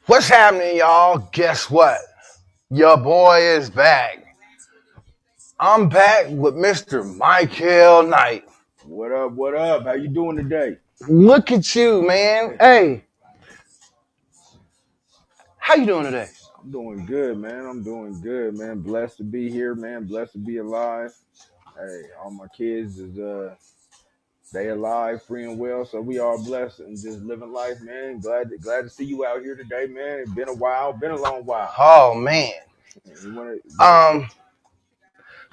What's happening, y'all? Guess what? Your boy is back. I'm back with Mr. Mikkel Knight. What up? What up? How you doing today? Look at you, man. Hey, how you doing today? I'm doing good, man. I'm doing good, man. Blessed to be here, man. Blessed to be alive. Hey, all my kids is they alive, free and well, so we all blessed and just living life, man. Glad to see you out here today, man. It's been a while, been a long while. Oh man. You wanna Um,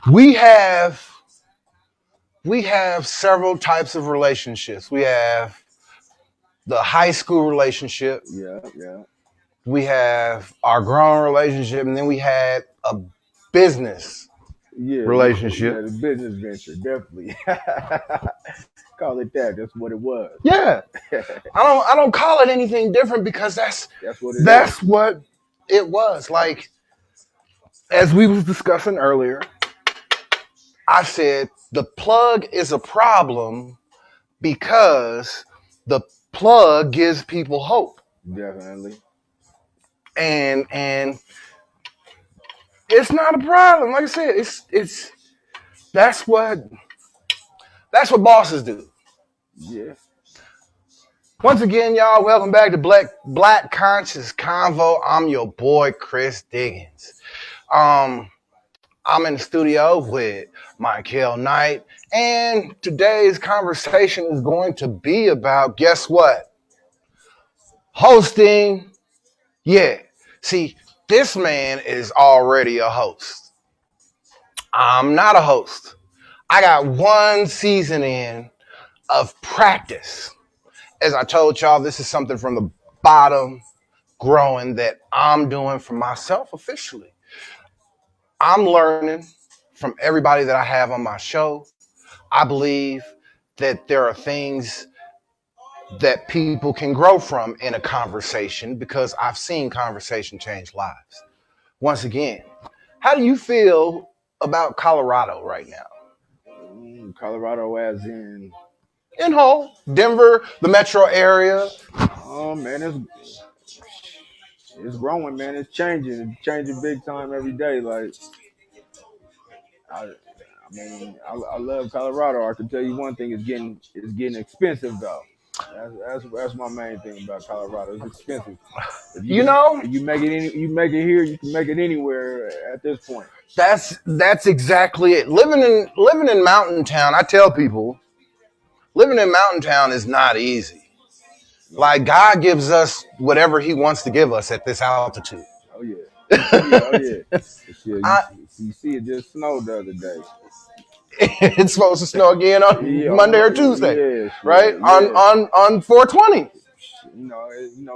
we have several types of relationships. We have the high school relationship. yeah. We have our grown relationship, and then we had a business Yeah, relationship. the business venture, definitely. Call it that. That's what it was. Yeah, I don't call it anything different because That's what it is. that's what it was. Like as we was discussing earlier, I said the plug is a problem because the plug gives people hope. Definitely. And it's not a problem. Like I said, it's that's what bosses do. Yeah. Once again, y'all, welcome back to Black Conscious Convo. I'm your boy Chris Diggins. I'm in the studio with Mikkel Knight, and today's conversation is going to be about, guess what? Hosting. Yeah. See, this man is already a host. I'm not a host. I got one season in of practice. As I told y'all, this is something from the bottom growing that I'm doing for myself officially. I'm learning from everybody that I have on my show. I believe that there are things that people can grow from in a conversation because I've seen conversation change lives. Once again, how do you feel about Colorado right now? Colorado, as in, In whole, Denver, the metro area. oh man, it's growing, man. It's changing big time every day. Like, I love Colorado. I can tell you one thing: it's getting expensive though. That's my main thing about Colorado. It's expensive. If you You can, know, if you make it here, you can make it anywhere at this point. that's exactly it. Living in mountain town, I tell people, living in mountain town is not easy. No. Like God gives us whatever He wants to give us at this altitude. Oh yeah. Oh yeah. Yeah, I, you see it just snowed the other day. it's supposed to snow again on Yeah, Monday or Tuesday, right? yeah. On 420.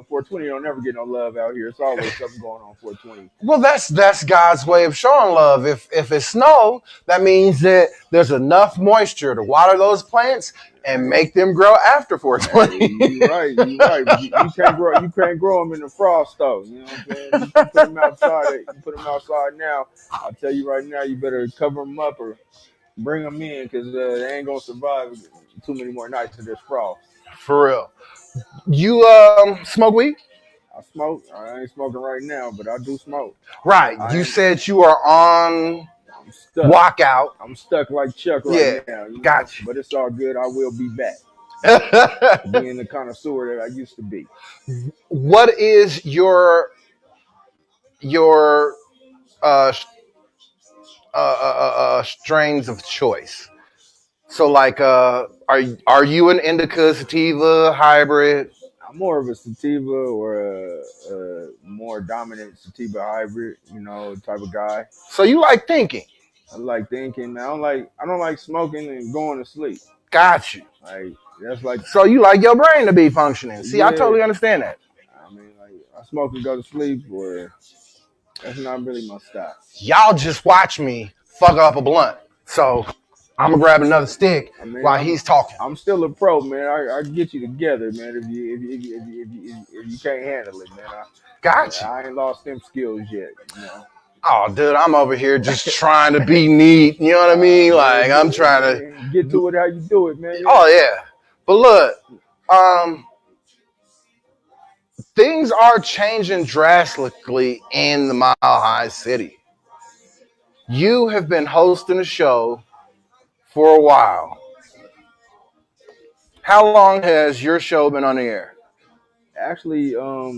420 don't never get no love out here. It's always something going on 420. Well, that's God's way of showing love. If it's snow, that means that there's enough moisture to water those plants and make them grow after Hey, 420. you right, you right. But you can't grow them in the frost though. You know what I'm saying? You can put them outside. You put them outside now. I'll tell you right now, you better cover them up or bring them in because they ain't gonna survive too many more nights of this frost. For real. You smoke weed? I smoke. I ain't smoking right now, but I do smoke. Right. I You ain't. said you are on I'm stuck. walkout. I'm stuck like Chuck right Yeah. now, Gotcha. but it's all good. I will be back, being the connoisseur that I used to be. What is your uh, strains of choice? So, like, are you an indica sativa hybrid? I'm more of a sativa or a more dominant sativa hybrid, type of guy. So you like thinking? I like thinking, man. I don't like smoking and going to sleep. Got you. Like that's like, So you like your brain to be functioning? See, I yeah. totally understand that. I mean, like I smoke and go to sleep, or that's not really my style. Y'all just watch me fuck up a blunt. So I'm gonna grab another stick I mean, while he's talking. I'm still a pro, man. I get you together, man. If you can't handle it, man. Got you. I ain't lost them skills yet. Oh, dude, I'm over here just trying to be neat. You know what I mean? Like I'm trying to get to it how you do it, man. Oh yeah. But look, um, things are changing drastically in the Mile High City. You have been hosting a show for a while. How long has your show been on the air? Actually,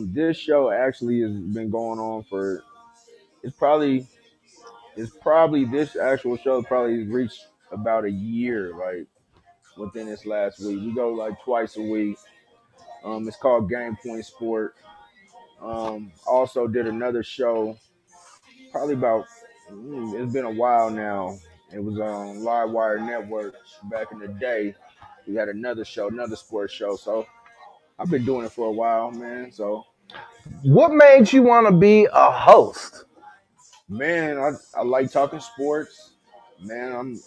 this show actually has been going on for it's probably this actual show probably reached about a year, like within this last week. We go like twice a week. It's called Game Point Sport. Also did another show probably about it's been a while now. It was on AHRR Network back in the day. We had another show, another sports show. So I've been doing it for a while, man. So What made you want to be a host? man, I like talking sports. Man,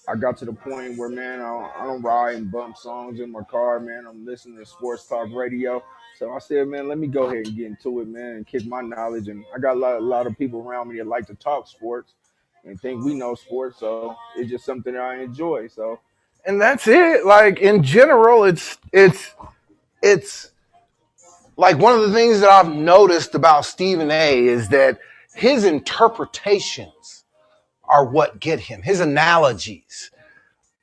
I got to the point where man, I don't ride and bump songs in my car, man. I'm listening to sports talk radio. So I said, man, let me go ahead and get into it, man, and kick my knowledge. And I got a lot of people around me that like to talk sports and think we know sports. So it's just something that I enjoy. So And that's it. Like in general, it's like one of the things that I've noticed about Stephen A is that his interpretations are what get him. His analogies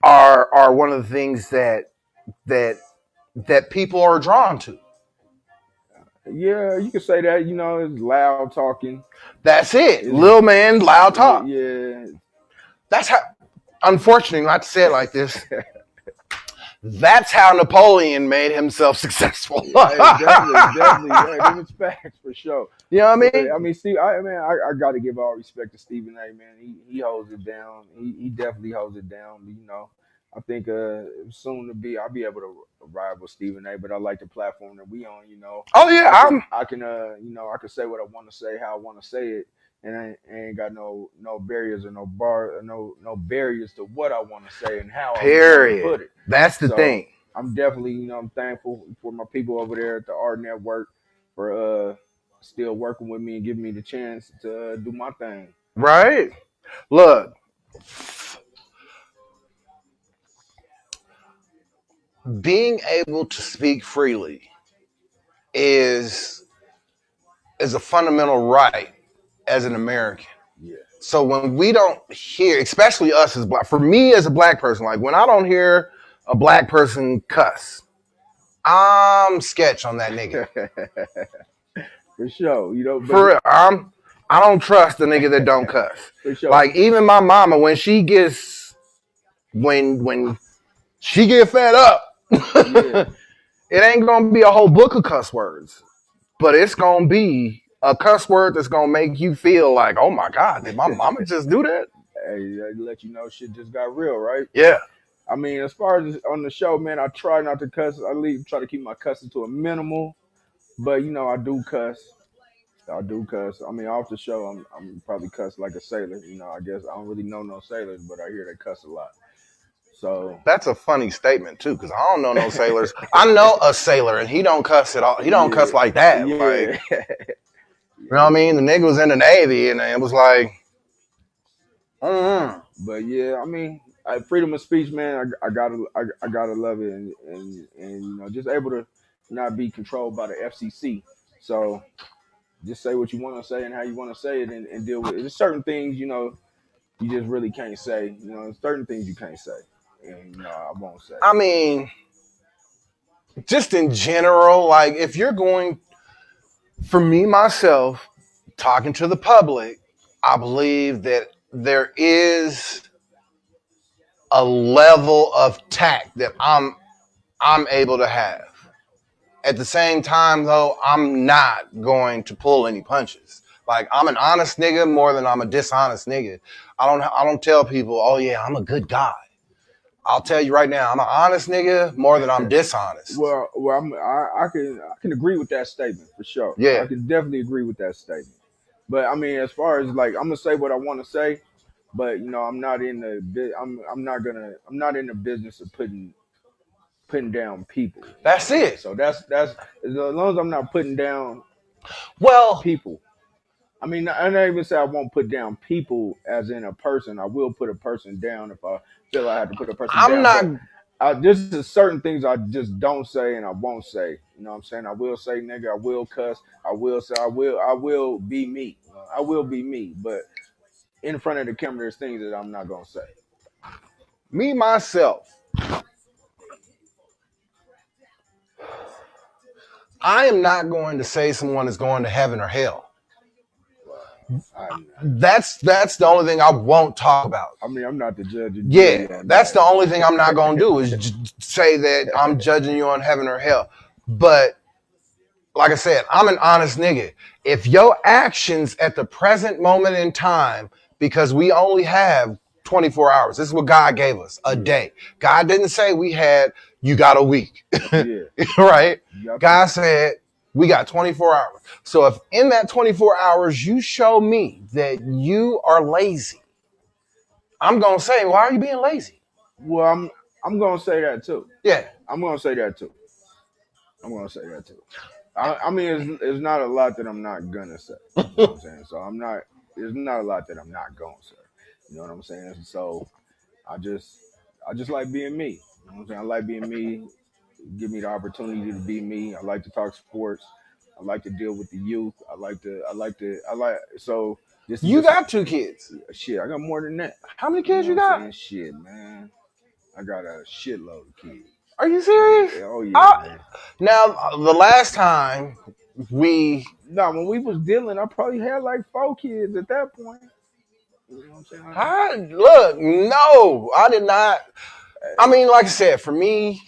are one of the things that that people are drawn to. yeah, you can say that. It's loud talking. That's it. It's, Lil man, loud talk. yeah, That's how, unfortunately, not to say it like this, that's how Napoleon made himself successful. hey, definitely. Hey, them is facts for sure. You know what I mean? I mean, Steve. I got to give all respect to Stephen A. Man, he holds it down. He definitely holds it down. I think soon I'll be able to rival Stephen A. But I like the platform that we on. Oh yeah, I can I can say what I want to say, how I want to say it, and I ain't got no barriers or no bar or no barriers to what I want to say and how I want to put it. That's the So thing. I'm definitely I'm thankful for my people over there at the AHRR Network for still working with me and giving me the chance to do my thing. Right? Look, being able to speak freely is is a fundamental right as an American. Yeah. So when we don't hear, especially us as black, for me as a black person, like when I don't hear a black person cuss, I'm sketch on that nigga. For sure. For real, I don't trust the nigga that don't cuss. For sure. Like even my mama, when she gets when she get fed up, Yeah. it ain't gonna be a whole book of cuss words, but it's gonna be a cuss word that's gonna make you feel like, oh my God, did my mama just do that? Hey, I let you know shit just got real, right? Yeah. I mean, as far as on the show, man, I try not to cuss. Try to keep my cussing to a minimal, but I do cuss. I do cuss. I mean, off the show, I'm probably cuss like a sailor. I guess I don't really know no sailors, but I hear they cuss a lot. So That's a funny statement too, because I don't know no sailors. I know a sailor, and he don't cuss at all. He don't cuss like that. yeah, Like, you know what I mean? The nigga was in the Navy, and it was like, but yeah, I mean, freedom of speech, man. I gotta love it, and just able to not be controlled by the FCC. So just say what you want to say and how you want to say it, and deal with it. There's certain things, you just really can't say. Certain things you can't say, and I won't say. I mean, just in general, like if you're going, for me myself, talking to the public, I believe that there is a level of tact that I'm able to have. At the same time, though, I'm not going to pull any punches. Like I'm an honest nigga more than I'm a dishonest nigga. I don't tell people, oh yeah, I'm a good guy. I'll tell you right now, I'm an honest nigga more than I'm dishonest. Well, I can agree with that statement for sure. Yeah. I can definitely agree with that statement. But I mean, as far as like, I'm gonna say what I want to say, but I'm not in the I'm not in the business of putting down people. That's it. So that's as long as I'm not putting down Well, people. I mean, I don't even say I won't put down people as in a person. I will put a person down if I feel I have to put a person I'm down. not. There's certain things I just don't say and I won't say. You know what I'm saying? I will say nigga. I will cuss. I will say. I will be me. I will be me. But in front of the camera, there's things that I'm not gonna say. Me myself, I am not going to say someone is going to heaven or hell. That's the only thing I won't talk about. I mean, I'm not the judge. Yeah, that's the only thing I'm not going to do is say that I'm judging you on heaven or hell. But like I said, I'm an honest nigga. If your actions at the present moment in time, because we only have 24 hours. This is what God gave us, a day. God didn't say you got a week. Yeah. Right? God said we got 24 hours. So if in that 24 hours you show me that you are lazy, I'm going to say, why are you being lazy? Well, I'm going to say that too. Yeah. I'm going to say that too. I mean, it's not a lot that I'm not gonna say. You know what I'm saying? So there's not a lot that I'm not gonna say. You know what I'm saying? So I just like being me. You know what I'm saying? I like being me. Give me the opportunity to be me. I like to talk sports. I like to deal with the youth. So this is You got 2 kids. Shit, I got more than that. How many kids you got? Saying? Shit, man. I got a shitload of kids. Are you serious? Oh yeah. Man. Now the last time when we was dealing, I probably had like 4 kids at that point. You know what I'm saying? Look, no, I did not. I mean, like I said, for me,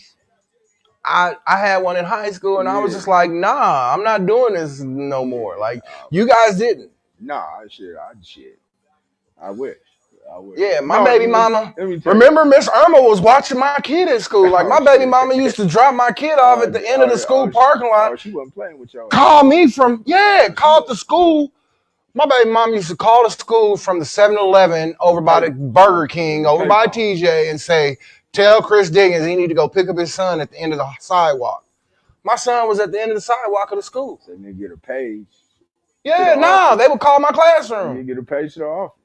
I had one in high school, and I was just like, nah, I'm not doing this no more. Like you guys didn't. Nah, shit. I wish. Yeah, my baby mama. Remember, Miss Irma was watching my kid at school. Like my baby mama used to drop my kid off at the end of the school parking lot. She wasn't playing with y'all. Called the school. My baby mama used to call the school from the 7-Eleven over by the Burger King, over by TJ, and say, tell Chris Diggins he need to go pick up his son at the end of the sidewalk. My son was at the end of the sidewalk of the school. So they get a page. Yeah, they would call my classroom. You get a page to the office.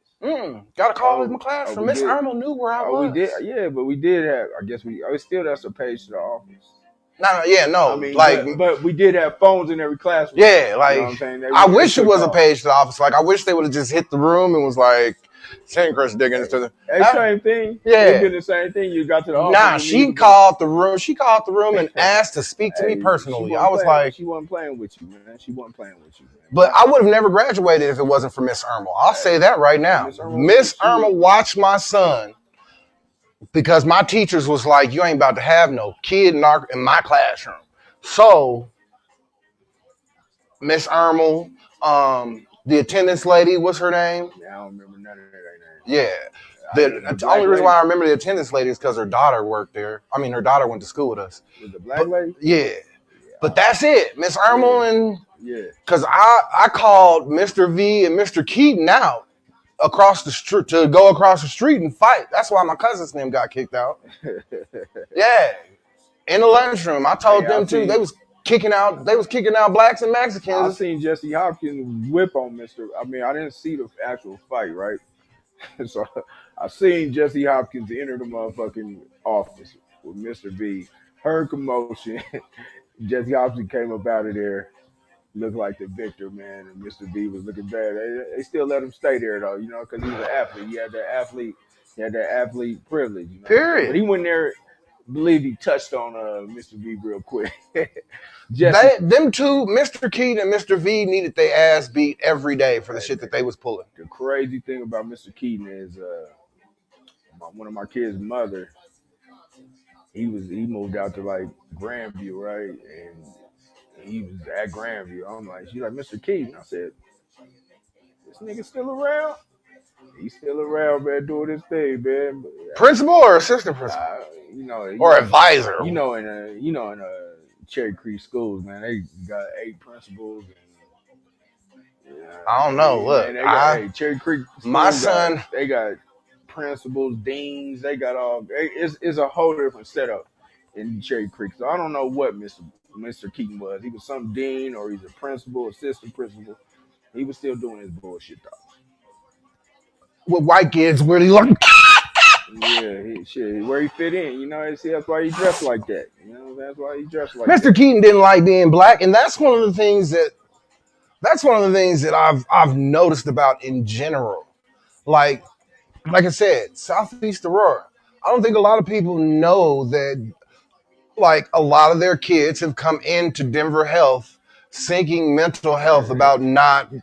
Got to call my classroom. Miss Irma knew where I was. We did, yeah, but we did have. I guess still that's a page to the office. No. I mean, but we did have phones in every classroom. Yeah, like you know what I'm saying? I wish it was a page to the office. Like I wish they would have just hit the room and was like, "Send Chris Diggins to the." Same thing. Yeah, they did the same thing. You got to the office. Nah, she called the room. She called the room and asked to speak to me personally. I was like, she wasn't playing with you, man. She wasn't playing with you, man. But I would have never graduated if it wasn't for Miss Irma. I'll say that right now. Miss Irma watched my son because my teachers was like, you ain't about to have no kid in my classroom. So Miss Irma, the attendance lady, what's her name? Yeah, I don't remember none of that name. Yeah. The only reason why I remember the attendance lady is because her daughter worked there. I mean, her daughter went to school with us. With the black lady? Yeah. But that's it. Miss Irma and... Yeah. Because I called Mr. V and Mr. Keaton out across the street to go across the street and fight. That's why my cousin's name got kicked out. Yeah. In the lunchroom. I told them too. They was kicking out blacks and Mexicans. I seen Jesse Hopkins whip on Mr. I mean, I didn't see the actual fight, right? So I seen Jesse Hopkins enter the motherfucking office with Mr. V. Heard commotion. Jesse Hopkins came up out of there. Looked like the victor, man, and Mr. V was looking bad. They still let him stay there though, you know, because he was an athlete. He had that athlete privilege. You know? Period. But he went there. Believe he touched on Mr. V real quick. Them two, Mr. Keaton and Mr. V, needed their ass beat every day for the shit that they was pulling. The crazy thing about Mr. Keaton is one of my kids' mother. He moved out to like Grandview, right, and he was at Grandview. I'm like, she's like, Mr. Keaton. I said, this nigga still around? He's still around, man, doing his thing, man. Principal or assistant principal? Or advisor? You know, in Cherry Creek schools, man, they got 8 principals. And, I don't know. Look, Cherry Creek. My son, they got principals, deans. They got all. It's a whole different setup in Cherry Creek. So I don't know what Mr. Keaton was. He was some dean or he's a principal, assistant principal. He was still doing his bullshit though. With white kids, where he like, Yeah, shit, where he fit in, see, that's why he dressed like that. That's why he dressed like Mr. that. Keaton didn't like being black, and that's one of the things that I've noticed about in general. Like like I said, Southeast Aurora. I don't think a lot of people know that like a lot of their kids have come into Denver Health seeking mental health about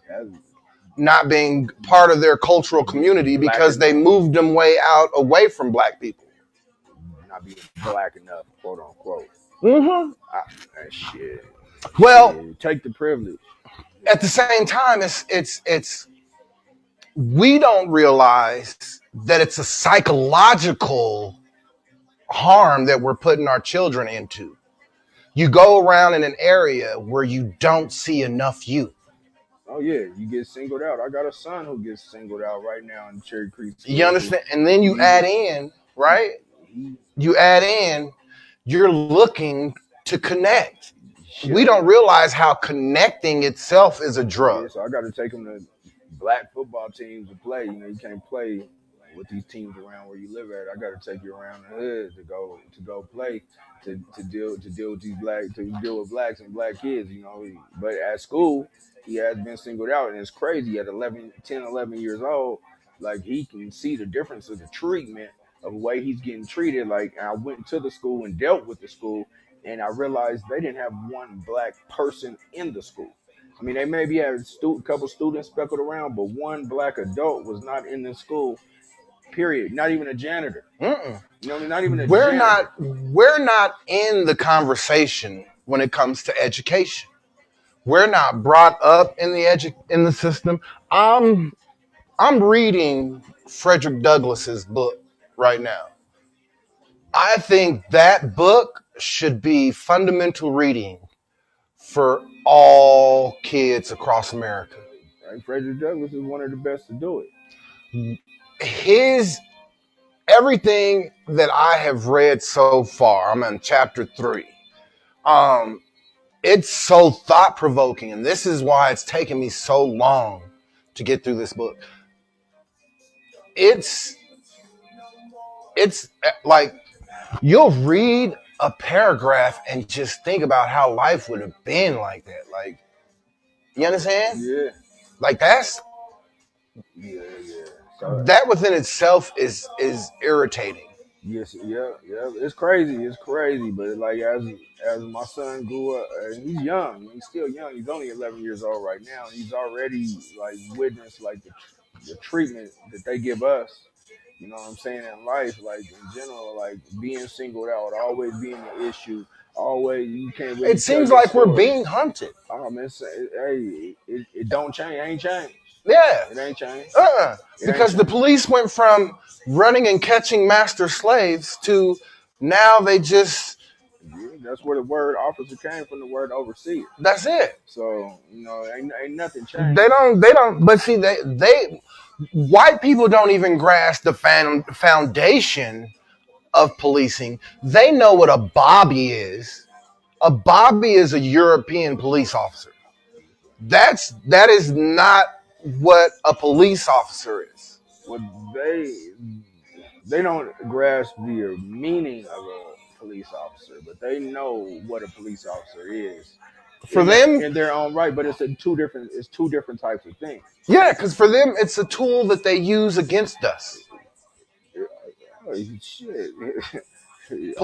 That's not being part of their cultural community black because they enough, moved them way out away from black people. not being black enough, quote unquote. Hmm. I, shit, Well, take the privilege. at the same time, it's we don't realize that it's a psychological harm that we're putting our children into. You go around in an area where you don't see enough youth. Oh yeah, you get singled out. I got a son who gets singled out right now in Cherry Creek You School. understand? And then you He, add in, right? he You add in, you're looking to connect. We shit. don't realize how connecting itself is a Yeah, drug. so I got to take him to black football teams to play. You can't play with these teams around where you live at. I got to take you around the hood to go play to deal with these black to deal with blacks and black kids. But at school he has been singled out, and it's crazy. At 11, 10, 11 years old, like he can see the difference of the treatment of the way he's getting treated. Like I went to the school and dealt with the school, and I realized they didn't have one black person in the school. I mean, they maybe had a couple students speckled around, but one black adult was not in the school. Period. Not even a janitor. Mm-mm. Not even a We're janitor. not in the conversation when it comes to education. We're not brought up in in the system. I'm reading Frederick Douglass's book right now. I think that book should be fundamental reading for all kids across America. Right? Frederick Douglass is one of the best to do it. His everything that I have read so far, I'm in chapter 3. Um, it's so thought provoking, and this is why it's taken me so long to get through this book. It's it's like you'll read a paragraph and just think about how life would have been like that. Like, you understand? Yeah, Like that's yeah. So that within itself is irritating. yes, yeah. It's crazy. But like as my son grew up, and he's young. He's still young. He's only 11 years old right now. He's already like witnessed like the treatment that they give us. You know what I'm saying, in life, like in general, like being singled out, always being an issue, always you can't really It tell seems your like we're story. being hunted. Oh man, hey, it don't change. It ain't changed. Yeah. It ain't changed. It ain't Because the changed. police went from running and catching master slaves to now they just Yeah, that's where the word officer came from. The word overseer. that's it. So ain't nothing changed. They don't but see they white people don't even grasp the foundation of policing. They know what a bobby is. A bobby is a European police officer. That is not what a police officer is. What they don't grasp the meaning of a police officer, but they know what a police officer is For them, in their own right. But it's two different types of things. yeah, because for them, it's a tool that they use against us. Oh, shit.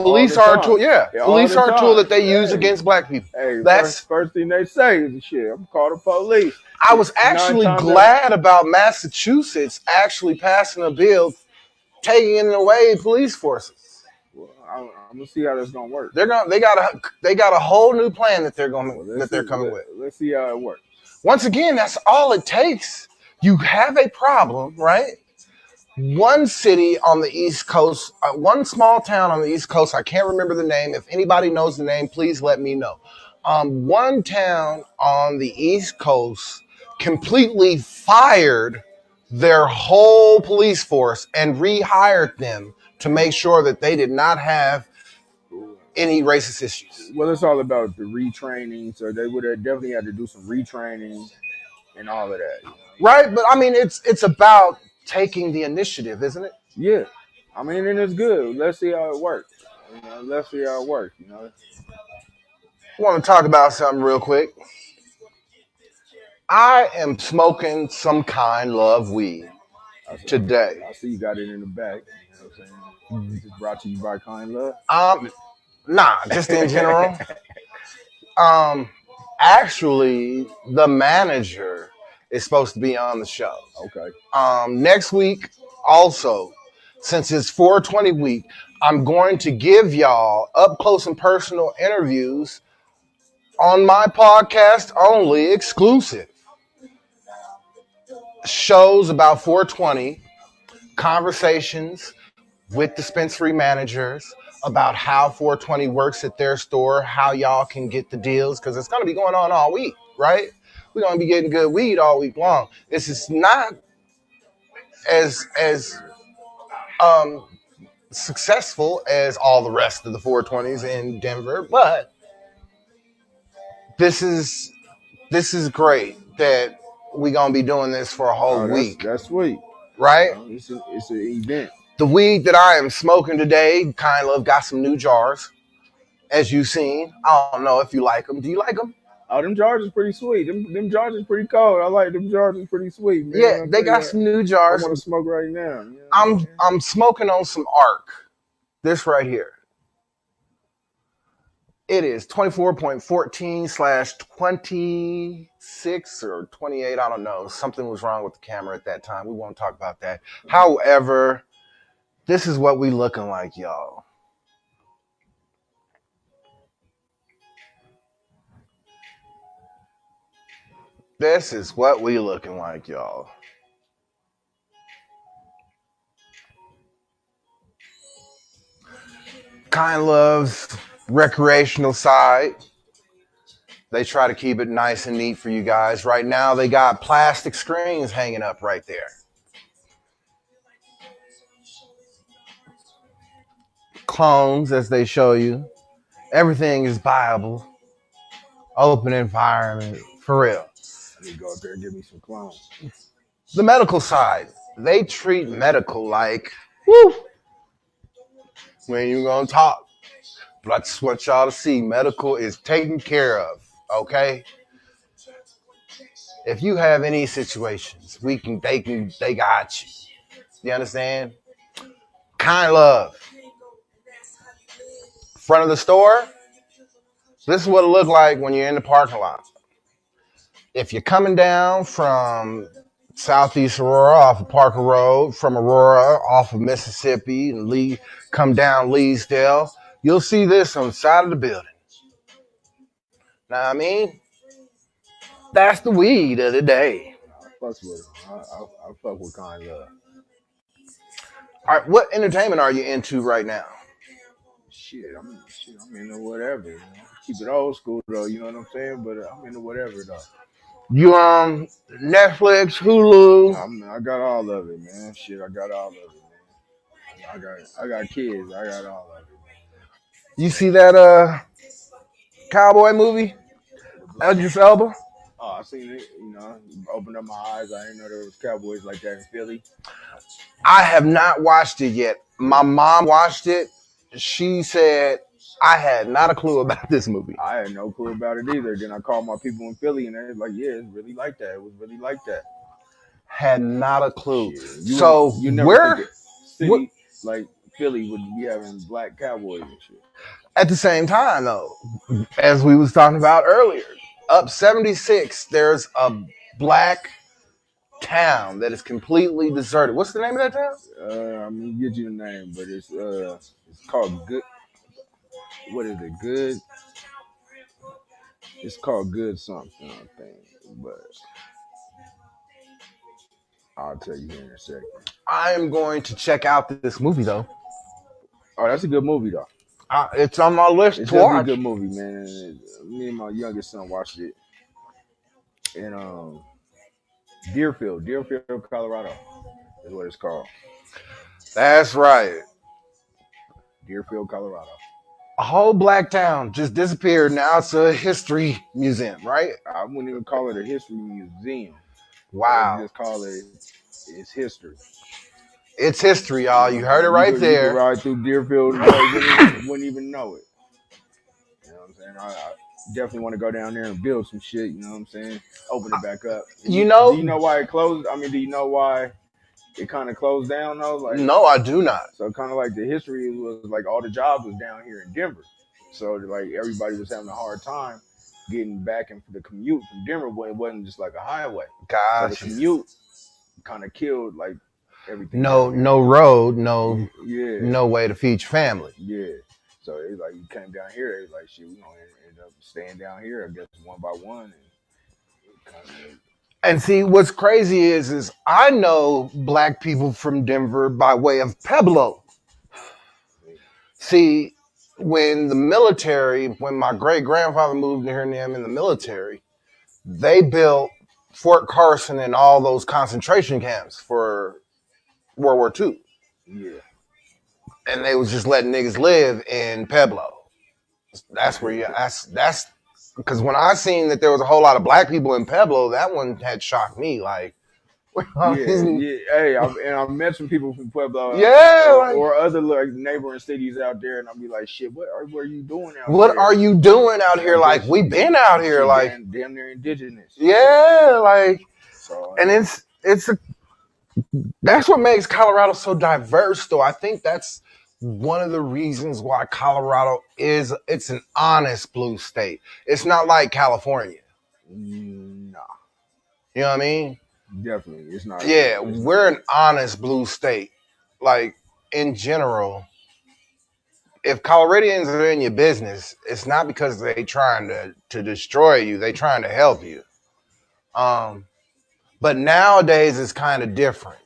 All Police the are a tool. time. Yeah, Yeah, all police the are a tool time. that they use Hey, against black people. hey, That's. first thing they say is shit. I'm call the police. I was Nine actually times glad about Massachusetts actually passing a bill taking away police forces. well, I'm gonna see how that's gonna work. They got a whole new plan that Well, let's they're see. coming with. Let's see how it works. Once again, that's all it takes. You have a problem, right? One city on the East Coast, one small town on the East Coast. I can't remember the name. If anybody knows the name, please let me know. One town on the East Coast completely fired their whole police force and rehired them to make sure that they did not have any racist issues. Well, it's all about the retraining. So they would have definitely had to do some retraining and all of that. Right? But I mean, it's about taking the initiative, isn't it? Yeah, I mean, and it's good. Let's see how it works. Let's see how it works. I want to talk about something real quick. I am smoking some kind of weed today. I see you got it in the back. You know what I'm saying? Is this brought to you by Kind Love? Nah, just in general. Actually, the manager is supposed to be on the show. Okay. Next week, also, since it's 420 week, I'm going to give y'all up close and personal interviews on my podcast only, exclusive shows about 420, conversations with dispensary managers about how 420 works at their store, how y'all can get the deals, because it's going to be going on all week, right? We're going to be getting good weed all week long. This is not as successful as all the rest of the 420s in Denver, but this is great that we're going to be doing this for a whole week. That's sweet. Right? It's an event. The weed that I am smoking today kind of got some new jars, as you've seen. I don't know if you like them. Do you like them? Oh, them jars is pretty sweet. Them jars is pretty cold. I like them jars is pretty sweet, man. Yeah, they got some new jars. I want to smoke right now. I'm smoking on some ARC. This right here. It is 24.14/26 or 28. I don't know. Something was wrong with the camera at that time. We won't talk about that. However, this is what we looking like, y'all. This is what we looking like, y'all. Kind loves recreational side. They try to keep it nice and neat for you guys. Right now, they got plastic screens hanging up right there. Clones, as they show you. Everything is viable. Open environment, for real. I need to go up there and get me some clones. The medical side, they treat medical like, woo, when you gonna talk. But I just want y'all to see medical is taken care of, okay? If you have any situations, they got you. You understand? Kind love. Front of the store, this is what it looked like when you're in the parking lot. If you're coming down from Southeast Aurora off of Parker Road, from Aurora off of Mississippi, and come down Leesdale, you'll see this on the side of the building. Now, I mean, that's the weed of the day. I fuck with it. I fuck with Kind Love. All right, what entertainment are you into right now? Shit, I'm into whatever. Keep it old school though, you know what I'm saying? But I'm into whatever though. You Netflix, Hulu? I got all of it, man. Shit, I got all of it, man. I got kids. I got all of it. You see that cowboy movie? Idris Elba? Oh, I seen it. Opened up my eyes. I didn't know there was cowboys like that in Philly. I have not watched it yet. My mom watched it. She said I had not a clue about this movie. I had no clue about it either. Then I called my people in Philly, and they're like, "Yeah, it's really like that. It was really like that." Had not a clue. You never think city like Philly would be having black cowboys and shit. At the same time, though, as we was talking about earlier, up 76, there's a black town that is completely deserted. What's the name of that town? I'm gonna get you the name, but it's called Good. What is it? Good. It's called Good something, I think, but I'll tell you here in a second. I am going to check out this movie though. Oh, that's a good movie though. It's on my list to watch. It's a good movie, man. Me and my youngest son watched it in Deerfield, Colorado is what it's called. That's right. Deerfield, Colorado. A whole black town just disappeared. Now it's a history museum, right? I wouldn't even call it a history museum. Wow. I just call it it's history. It's history, y'all. You heard it You right could there. ride through Deerfield and wouldn't even know it. You know what I'm saying? I definitely want to go down there and build some shit. You know what I'm saying? Open it back up. You Do you know? know why it closed? I mean, do you know why it kind of closed down though? Like, No, I do not. so kind of like the history was like all the jobs was down here in Denver, so like everybody was having a hard time getting back and for the commute from Denver when it wasn't just like a highway. So the Gosh. commute kind of killed like everything. No road, no Yeah, way to feed your family. yeah. So it's like you came down here, it's like shit, we gonna end up staying down here, I guess one by one, and it kind of. And see, what's crazy is I know black people from Denver by way of Pueblo. See, when my great grandfather moved here and them in the military, they built Fort Carson and all those concentration camps for World War II. Yeah. And they was just letting niggas live in Pueblo. That's where that's because when I seen that there was a whole lot of black people in Pueblo, that one had shocked me. Like, Yeah. Hey, I've met some people from Pueblo, or other like neighboring cities out there, and I'll be like, "Shit, what are you doing out here? What are you doing out here? Like, we been out here, like, damn near indigenous." Yeah, like, so, and that's what makes Colorado so diverse, though. I think that's one of the reasons why Colorado it's an honest blue state. It's not like California. Nah. You know what I mean? Definitely. It's not. Yeah, we're an honest blue state. Like, in general, if Coloradians are in your business, it's not because they trying to destroy you. They trying to help you. But nowadays it's kind of different.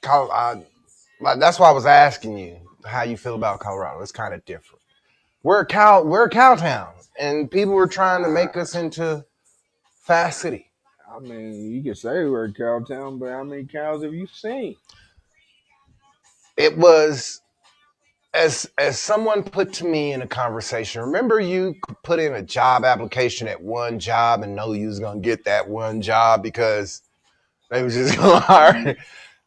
That's why I was asking you how you feel about Colorado. It's kind of different. We're a cow town, and people were trying to make us into Fast City. I mean, you could say we're a cow town, but how many cows have you seen? It was as someone put to me in a conversation. Remember, you put in a job application at one job and know you was gonna get that one job because they was just gonna hire.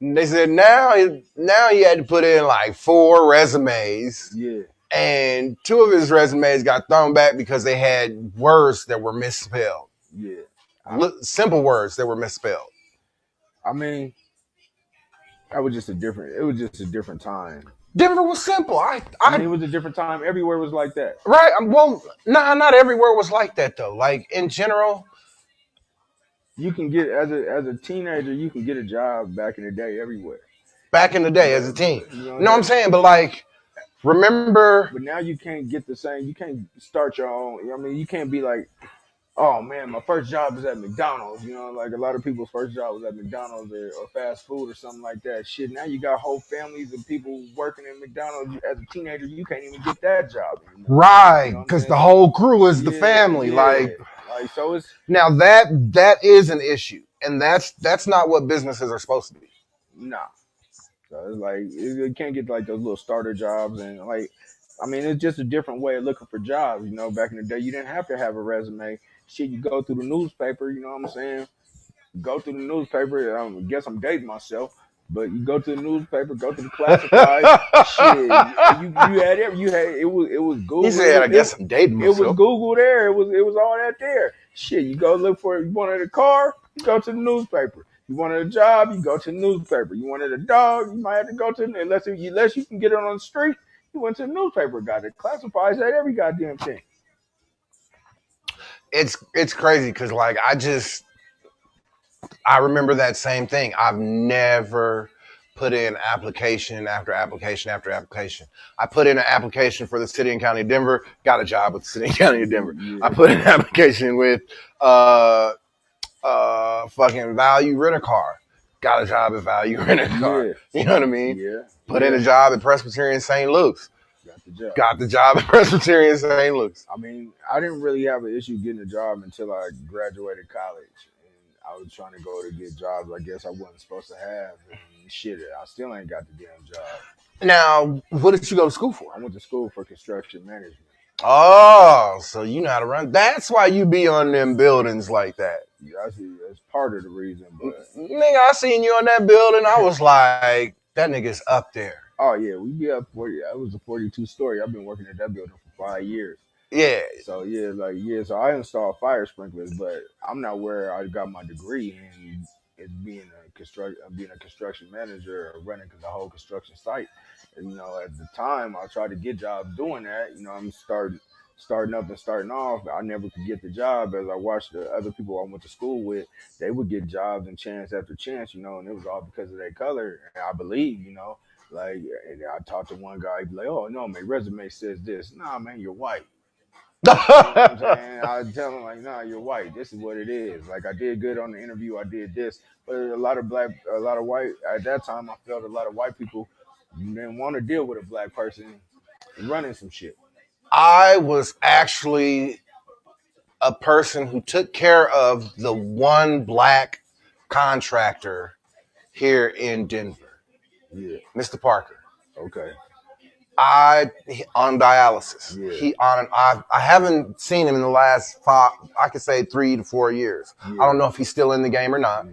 They said now you had to put in like 4 resumes. Yeah. And 2 of his resumes got thrown back because they had words that were misspelled. Yeah. Simple words that were misspelled. I mean, it was just a different time. Denver was simple. I mean, it was a different time. Everywhere was like that. Right. Well, not everywhere was like that though. Like in general, you can get as a teenager, you can get a job back in the day everywhere. Back in the day, as a teen. You know what I'm saying? But like, remember. But now you can't get the same. You can't start your own. I mean, you can't be like, oh man, my first job is at McDonald's. You know, like a lot of people's first job was at McDonald's or fast food or something like that. Shit, now you got whole families of people working at McDonald's. As a teenager, you can't even get that job anymore. Right, because the whole crew is the family. Like so it's now that is an issue, and that's not what businesses are supposed to be. Nah. So it's like you can't get like those little starter jobs, and like, I mean, it's just a different way of looking for jobs. You know, back in the day, you didn't have to have a resume. Shit, you go through the newspaper. You know what I'm saying? Go through the newspaper. I guess I'm dating myself, but you go to the newspaper, go to the classified. Shit, you had it was Google. He said, "I guess I'm dating myself." It was Google there. It was all that there. Shit, you go look for. You wanted a car, you go to the newspaper. You wanted a job, you go to the newspaper. You wanted a dog, you might have to go to unless you can get it on the street. You went to the newspaper, got it. Classifies that every goddamn thing. It's crazy because like I remember that same thing. I've never put in application after application after application. I put in an application for the city and county of Denver, got a job with the city and county of Denver. Yeah. I put in an application with fucking Value Rent-A-Car. Got a job at Value Rent-A-Car. Yeah. You know what I mean? Yeah. Put in a job at Presbyterian St. Luke's. Got the job at Presbyterian St. Luke's. I mean, I didn't really have an issue getting a job until I graduated college. And I was trying to go to get jobs I guess I wasn't supposed to have. And shit, I still ain't got the damn job. Now, what did you go to school for? I went to school for construction management. Oh, so you know how to run. That's why you be on them buildings like that. That's part of the reason. But Nigga, I seen you in that building. I was like, that nigga's up there. oh yeah, we be up 40. That was a 42 story. I've been working at that building for 5 years. Yeah. So yeah, so I install fire sprinklers, but I'm not where I got my degree in is being a construction manager or running the whole construction site. And, at the time I tried to get jobs doing that. I'm starting up and starting off. I never could get the job as I watched the other people I went to school with. They would get jobs and chance after chance, and it was all because of their color. And I believe, like, and I talked to one guy, he'd be like, "Oh no, my resume says this." Nah, man, you're white. You know what I'm saying? I tell them like, nah, you're white. This is what it is. Like I did good on the interview. I did this, but a lot of white at that time. I felt a lot of white people didn't want to deal with a black person running some shit. I was actually a person who took care of the one black contractor here in Denver, Yeah. Mr. Parker. Okay. On dialysis. Yeah. I haven't seen him in the last I could say 3 to 4 years. Yeah. I don't know if he's still in the game or not.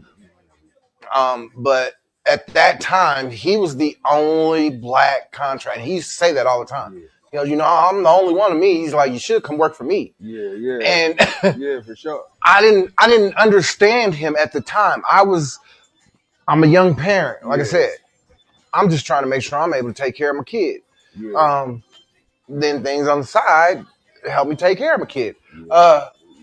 But at that time, he was the only black contractor. He used to say that all the time. Yeah. He goes, I'm the only one of me. He's like, you should come work for me. Yeah, yeah. And yeah, for sure. I didn't understand him at the time. I'm a young parent. Like I said, I'm just trying to make sure I'm able to take care of my kid. Yeah. Then things on the side help me take care of my kid.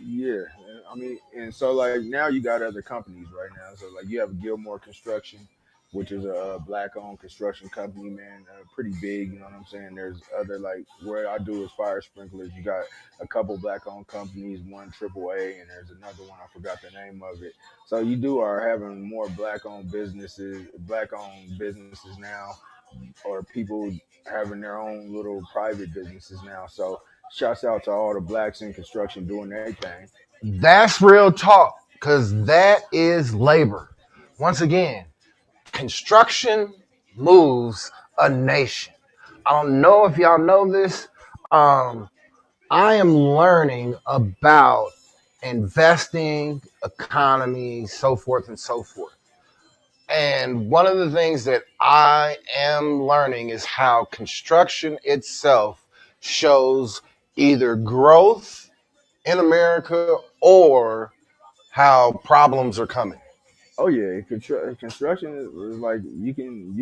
Yeah. I mean, and so like now you got other companies right now. So like you have Gilmore Construction, which is a black-owned construction company, man, pretty big. You know what I'm saying? There's other like where I do is fire sprinklers. You got a couple black-owned companies, one AAA, and there's another one I forgot the name of it. So you are having more black-owned businesses now, or people having their own little private businesses now. So shouts out to all the blacks in construction doing their thing. That's real talk, because that is labor. Once again, construction moves a nation. I don't know if y'all know this. I am learning about investing, economy, so forth and so forth. And one of the things that I am learning is how construction itself shows either growth in America or how problems are coming. Oh yeah, construction is like you can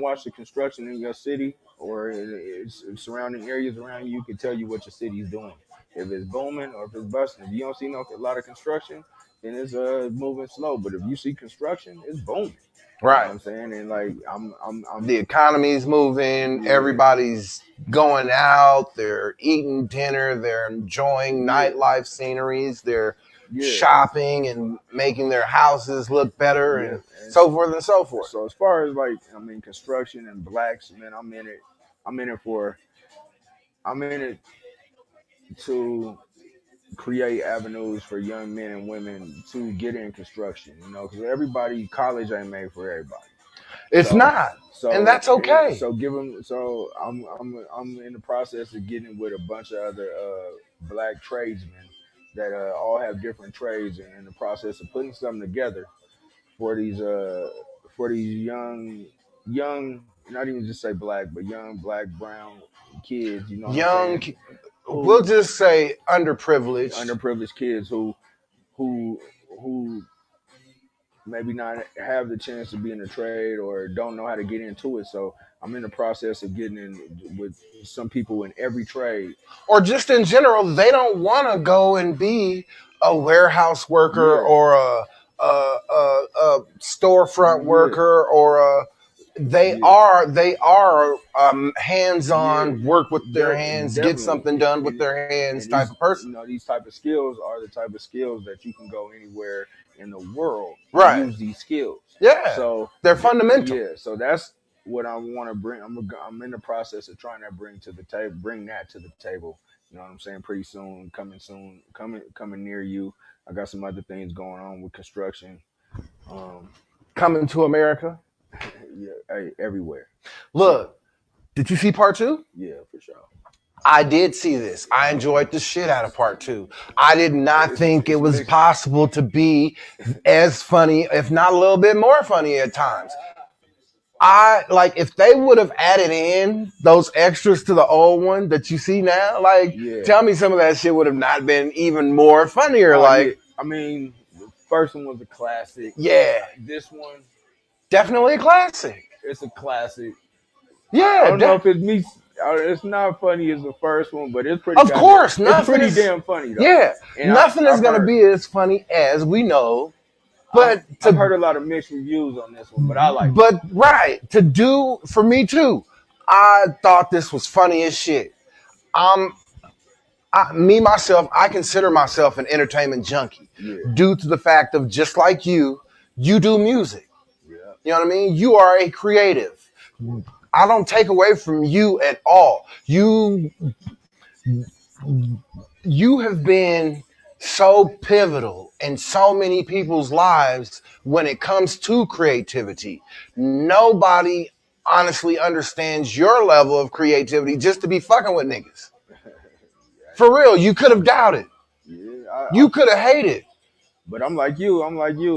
watch the construction in your city or it's surrounding areas around you. Can tell you what your city's doing. If it's booming or if it's busting. If you don't see a lot of construction, then it's moving slow. But if you see construction, it's booming. You know what I'm saying? And like I'm the economy's moving, everybody's going out, they're eating dinner, they're enjoying nightlife sceneries, they're shopping and making their houses look better and so forth and so forth. So as far as like construction and blacks, man, I'm in it to create avenues for young men and women to get in construction, because college ain't made for everybody. It's not, and that's okay. So I'm in the process of getting with a bunch of other black tradesmen that all have different trades, and in the process of putting something together for these young, not even just say black, but young black, brown kids, we'll just say underprivileged kids who maybe not have the chance to be in the trade or don't know how to get into it. So I'm in the process of getting in with some people in every trade. Or just in general, they don't want to go and be a warehouse worker or a storefront worker or they are hands-on, work with their hands, get something done with their hands type of person. These type of skills are the type of skills that you can go anywhere in the world and use these skills. Yeah. So they're fundamental. Yeah. So that's what I want to bring. I'm in the process of trying to bring that to the table. You know what I'm saying? Pretty soon, coming near you. I got some other things going on with construction. Coming to America. Yeah, everywhere. Look, did you see part 2? Yeah, for sure. I did see this. I enjoyed the shit out of part 2. I did not think it was possible to be as funny, if not a little bit more funny at times. I like if they would have added in those extras to the old one that you see now. Like, tell me some of that shit would have not been even more funnier. Yeah. I mean, the first one was a classic. Yeah, this one definitely a classic. It's a classic. Yeah, I don't know if it's me. It's not funny as the first one, but it's pretty. Of course, it's pretty damn funny though. Yeah, and nothing is gonna be as funny as we know. But I've heard a lot of mixed reviews on this one, but I like. But right to do for me too. I thought this was funny as shit. Myself, I consider myself an entertainment junkie due to the fact of just like you do music. Yeah. You know what I mean? You are a creative. I don't take away from you at all. You have been so pivotal in so many people's lives when it comes to creativity. Nobody honestly understands your level of creativity just to be fucking with niggas. For real, you could have doubted. Yeah, you could have hated. But I'm like you.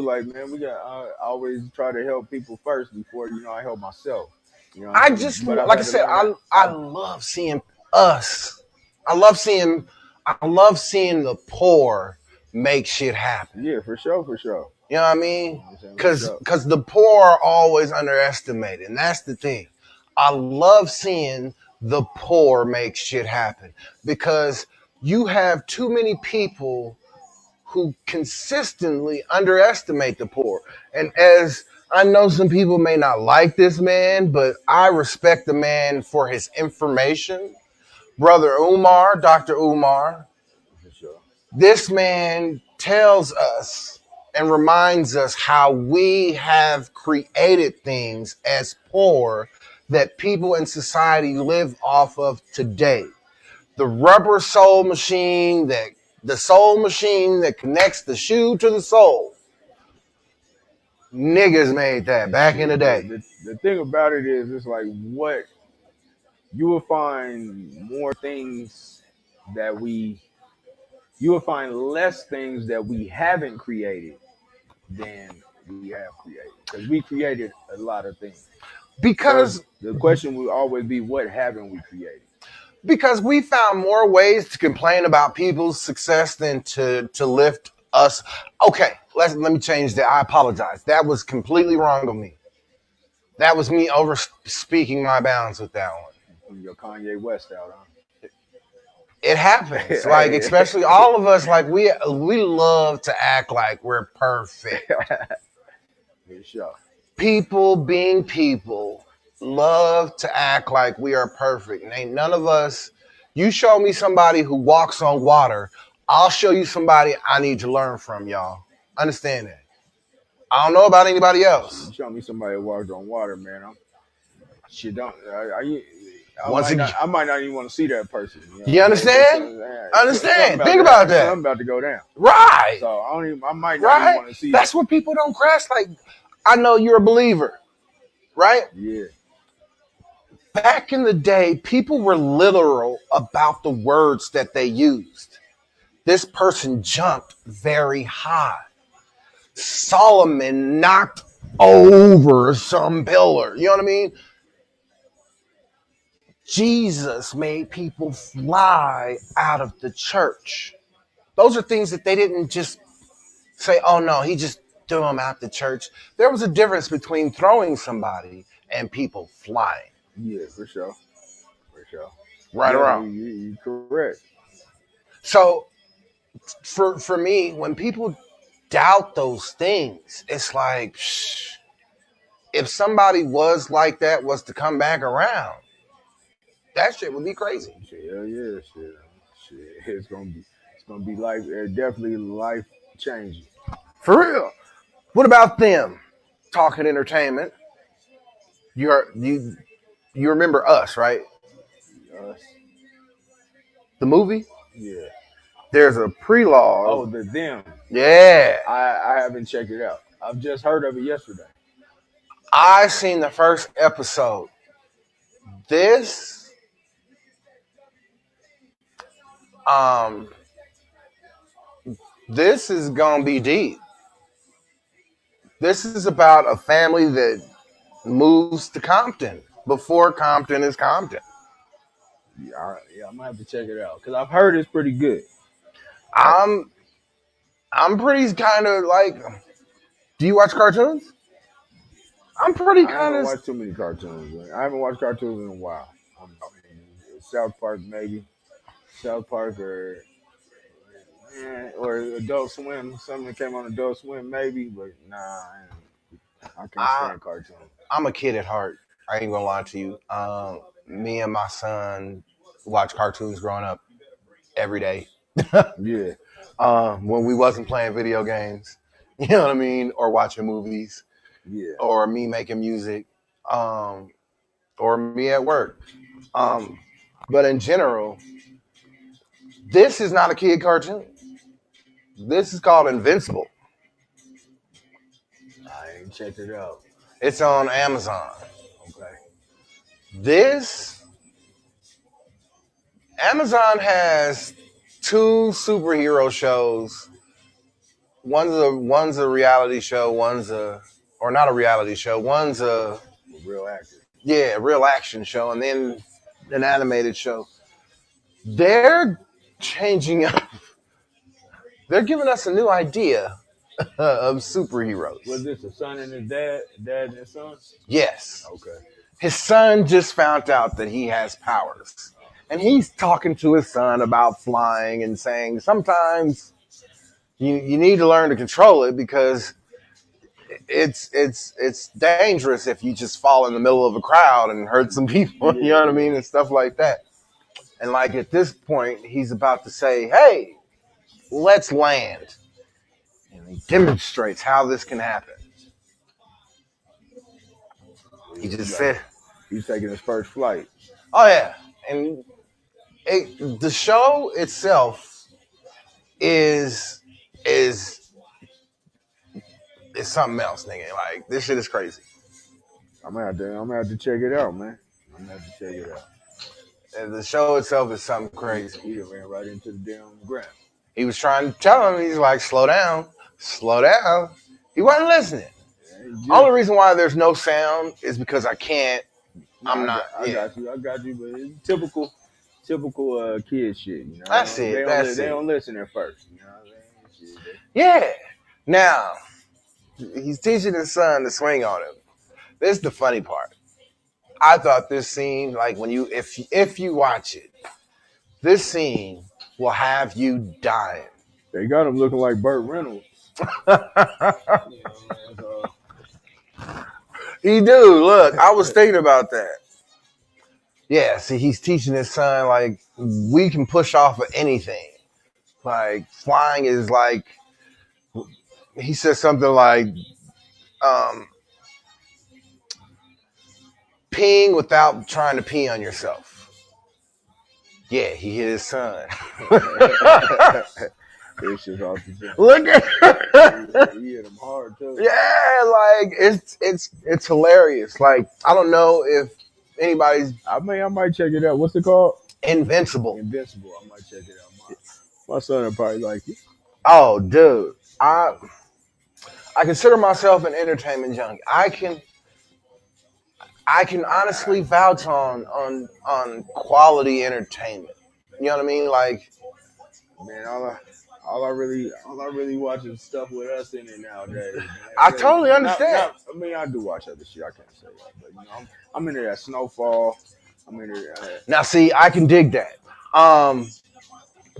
Like, man, I always try to help people first before I help myself. I just, like I said, I love seeing us. I love seeing the poor make shit happen. Yeah, for sure. You know what I mean? Because the poor are always underestimated, and that's the thing. I love seeing the poor make shit happen because you have too many people who consistently underestimate the poor. And as I know some people may not like this man, but I respect the man for his information. Brother Umar, Dr. Umar, this man tells us and reminds us how we have created things as poor that people in society live off of today. The rubber sole machine that connects the shoe to the sole. Niggas made that back in the day. The thing about it is, it's like what you will find more things that you will find less things that we haven't created than we have created, because we created a lot of things. Because so the question will always be, what haven't we created? Because we found more ways to complain about people's success than to lift us. Okay, let me change that. I apologize. That was completely wrong of me. That was me over speaking my bounds with that one. Your Kanye West out, huh? It happens. Like, especially all of us, like we love to act like we're perfect. For sure. People being people love to act like we are perfect. And ain't none of us, you show me somebody who walks on water, I'll show you somebody I need to learn from, y'all. Understand that. I don't know about anybody else. You show me somebody who walks on water, man. I might not even want to see that person. You understand? Understand. Think about that. I'm about to go down. Right. So I might not even want to see. That's what people don't grasp. Like, I know you're a believer, right? Yeah. Back in the day, people were literal about the words that they used. This person jumped very high. Solomon knocked over some pillar. You know what I mean? Jesus made people fly out of the church. Those are things that they didn't just say, oh no, he just threw him out the church. There was a difference between throwing somebody and people flying. Yeah, for sure. Right or wrong? You're correct. So for me, when people doubt those things, it's like, if somebody was like that, was to come back around, that shit would be crazy. Hell yeah, shit. It's gonna be life. Definitely life changing. For real. What about them? Talking entertainment. You remember Us, right? Us. The movie? Yeah. There's a prelogue. Oh, them. Yeah. I haven't checked it out. I've just heard of it yesterday. I seen the first episode. This This is gonna be deep. This is about a family that moves to Compton before Compton is Compton. Yeah, I'm gonna have to check it out because I've heard it's pretty good. I'm pretty kind of like. Do you watch cartoons? I'm pretty I kind haven't of. watched too many cartoons. Man. I haven't watched cartoons in a while. South Park maybe, South Park or Adult Swim. Something that came on Adult Swim maybe, but nah, I can't stand cartoons. I'm a kid at heart. I ain't gonna lie to you. Me and my son watch cartoons growing up every day. Yeah. When we wasn't playing video games, you know what I mean, or watching movies, Yeah. or me making music, or me at work. But in general, this is not a kid cartoon. This is called Invincible. I ain't checked it out. It's on Amazon. Okay. Amazon has 2 superhero shows. One's a reality show. Or not a reality show. One's a real actor. Yeah, real action show, and then an animated show. They're changing up. They're giving us a new idea of superheroes. Was this a son and his dad and his son? Yes. Okay. His son just found out that he has powers. And he's talking to his son about flying and saying sometimes you need to learn to control it because it's dangerous if you just fall in the middle of a crowd and hurt some people, you know what I mean, and stuff like that. And like at this point, he's about to say, "Hey, let's land." And he demonstrates how this can happen. He just said he's taking his first flight. Oh yeah, and the show itself is something else, nigga. Like this shit is crazy. I'm gonna have to check it out, man. I'm gonna have to check it out. And the show itself is something crazy. He ran right into the damn ground. He was trying to tell him, he's like, slow down. He wasn't listening. Yeah, only reason why there's no sound is because I can't. I got you, but it's typical kid shit, you know. That's it. They don't listen at first, you know what I mean? Yeah. Now, he's teaching his son to swing on him. This is the funny part. I thought this scene, like when if you watch it, this scene will have you dying. They got him looking like Burt Reynolds. He do. Look, I was thinking about that. Yeah, see, he's teaching his son, like, we can push off of anything. Like, flying is like, he says something like, peeing without trying to pee on yourself. Yeah, he hit his son. This shit's off the jump. Look at he hit him hard too. Yeah, like it's hilarious. Like I don't know if anybody's. I might check it out. What's it called? Invincible. I might check it out. My son will probably like it. Oh, dude, I consider myself an entertainment junkie. I can honestly vouch on quality entertainment. You know what I mean? Like, man, all I really watch is stuff with us in it nowadays. Man. I totally understand. I do watch other shit. I can't say that, but you know, I'm into that Snowfall. I'm into now. See, I can dig that,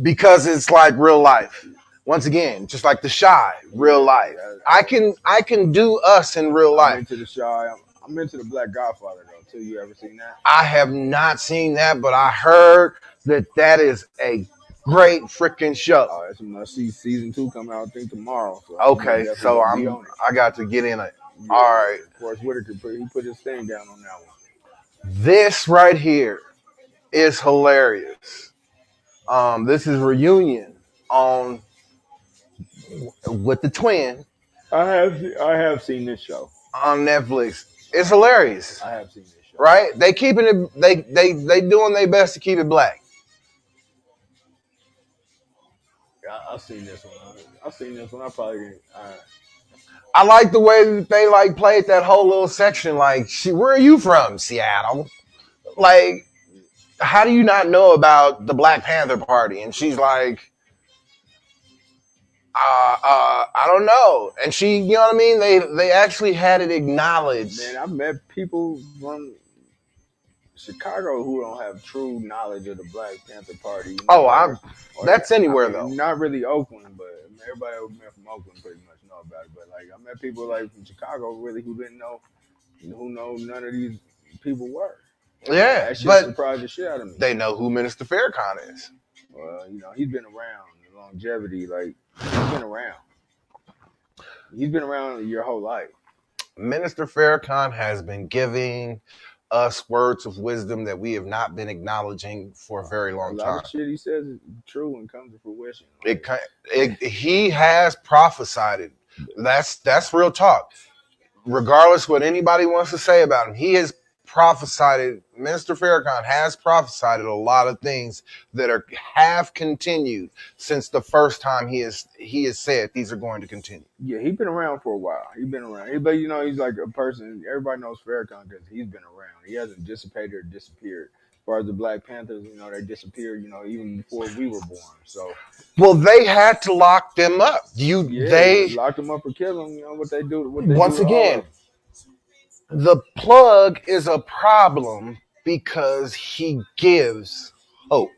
because it's like real life. Once again, just like The Shy, real life. I can do us in real life. I'm into The Shy. I'm into The Black Godfather though too. You ever seen that? I have not seen that, but I heard that is a great freaking show. Oh, that's a must-see. Season 2 coming out, I think, tomorrow. So okay, so I got to get in it. Yeah, all right. Forrest Whitaker put his thing down on that one. This right here is hilarious. This is Reunion with the twin. I have seen this show on Netflix. It's hilarious. I have seen this show. Right? They keeping it. They doing their best to keep it black. I've seen this one. I've seen this one. I probably I like the way that they like played that whole little section. Like, where are you from? Seattle. Like, how do you not know about the Black Panther Party? And she's like, I don't know. And she, you know what I mean? They actually had it acknowledged. Man, I've met people from Chicago who don't have true knowledge of the Black Panther Party. You know, that's anywhere though. Not really Oakland, but everybody who met from Oakland pretty much know about it. But like I met people like from Chicago really who didn't know, who know none of these people were. Yeah, that shit but surprised the shit out of me. They know who Minister Farrakhan is. Well, you know, he's been around. The longevity, like he's been around. He's been around your whole life. Minister Farrakhan has been giving us words of wisdom that we have not been acknowledging for a very long time. A lot of shit he says is true and comes to fruition. He has prophesied it. That's real talk. Regardless what anybody wants to say about him, he has prophesied it. Minister Farrakhan has prophesied a lot of things that have continued since the first time he has said these are going to continue. Yeah, he's been around for a while. He's been around. But, you know, he's like a person. Everybody knows Farrakhan because he's been around. He hasn't dissipated or disappeared. As far as the Black Panthers, you know, they disappeared, you know, even before we were born. So, well, they had to lock them up. They locked them up or kill them. You know what they do. Once again, the plug is a problem because he gives hope.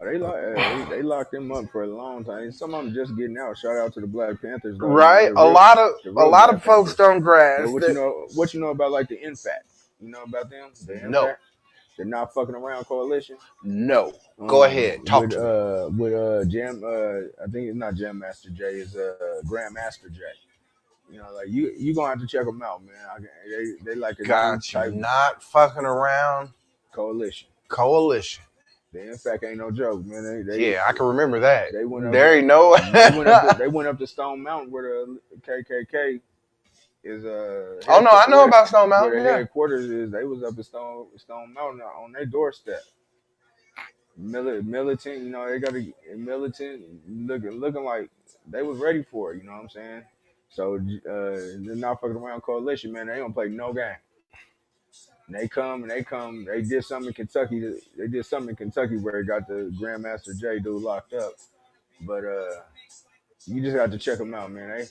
They locked them up for a long time. Some of them just getting out. Shout out to the Black Panthers, though. Right? A lot of folks don't grasp. What you know about like the NFAC? You know about them? No. The Not Fucking Around Coalition? No. Go ahead. Talk to me. With Jam, I think it's not Jam Master J, it's Grandmaster J. You know, like you gonna have to check them out, man. They like a type Not Fucking Around Coalition. The NFAC ain't no joke, man. Yeah, I can remember that. They went up, they went up to Stone Mountain where the KKK is. Oh no, I know about Stone Mountain. Where the headquarters is. They was up at Stone Mountain on their doorstep. Militant, you know, they got a militant looking like they was ready for it. You know what I'm saying? So the Not Fucking Around Coalition, man, they don't play no game. They come. They did something in Kentucky. They did something in Kentucky where they got the Grandmaster J dude locked up. But you just got to check them out, man.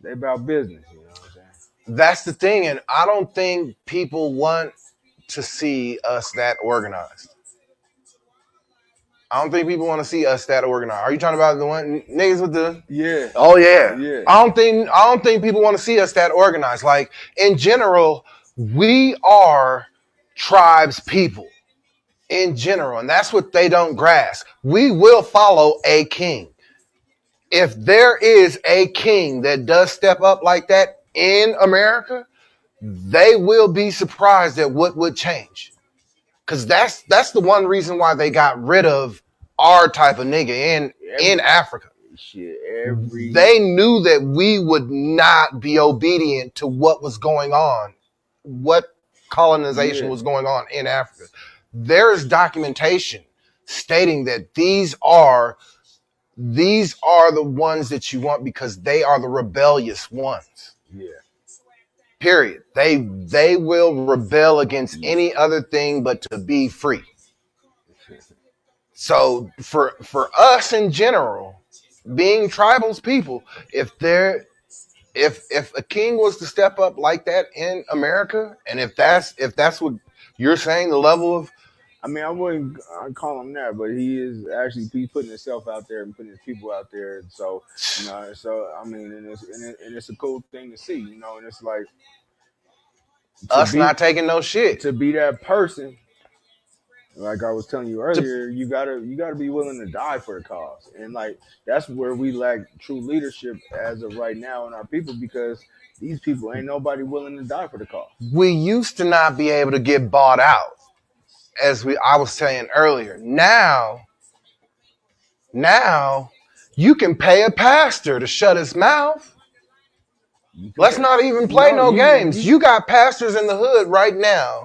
They about business. You know what I'm saying? That's the thing, and I don't think people want to see us that organized. I don't think people want to see us that organized. Are you talking about the one niggas with the? Yeah. Oh yeah. Yeah. I don't think people want to see us that organized. Like in general, we are tribes people. In general, and that's what they don't grasp. We will follow a king. If there is a king that does step up like that in America, they will be surprised at what would change. Because that's the one reason why they got rid of our type of nigga in Africa. They knew that we would not be obedient to what was going on, what colonization was going on in Africa. There is documentation stating that these are the ones that you want because they are the rebellious ones. Yeah. Period. They will rebel against any other thing but to be free. So for us in general, being tribals people, if a king was to step up like that in America, and if that's what you're saying, the level of, I mean, I wouldn't call him that, but he's putting himself out there and putting his people out there. So, you know, I mean, and it's a cool thing to see, you know, and it's like us not taking no shit. To be that person, like I was telling you earlier, you gotta be willing to die for the cause. And like that's where we lack true leadership as of right now in our people, because these people ain't nobody willing to die for the cause. We used to not be able to get bought out. As I was saying earlier, now you can pay a pastor to shut his mouth. Let's not even play no games. You got pastors in the hood right now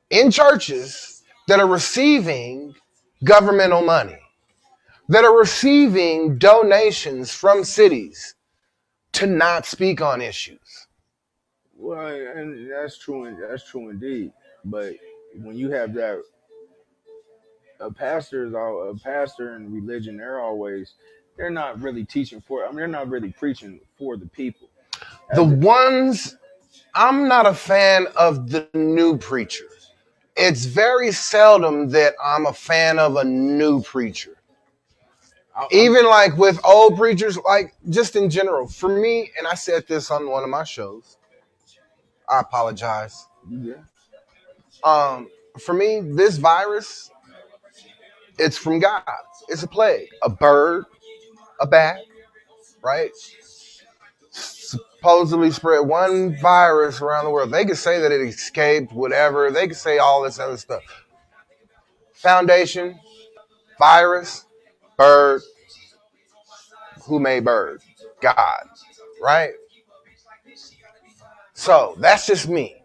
in churches that are receiving governmental money. that are receiving donations from cities to not speak on issues. Well, and that's true. That's true indeed. But when you have that, a pastor in religion, they're not really teaching for. I mean, they're not really preaching for the people. The ones, I'm not a fan of the new preacher. It's very seldom that I'm a fan of a new preacher. Even like with old preachers, like just in general, for me, and I said this on one of my shows, I apologize. Yeah. For me, this virus, it's from God. It's a plague. A bird, a bat, right? Supposedly spread one virus around the world. They could say that it escaped, whatever. They could say all this other stuff. Foundation, virus, bird. Who made bird? God, right? So that's just me.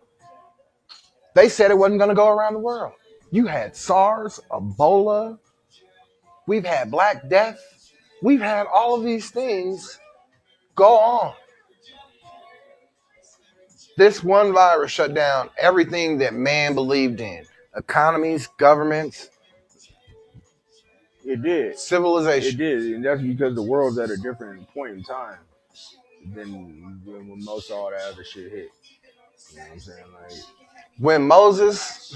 They said it wasn't going to go around the world. You had SARS, Ebola. We've had Black Death. We've had all of these things go on. This one virus shut down everything that man believed in. Economies, governments. It did. Civilization. It did. And that's because the world's at a different point in time than when most all that other shit hit. You know what I'm saying? Like when Moses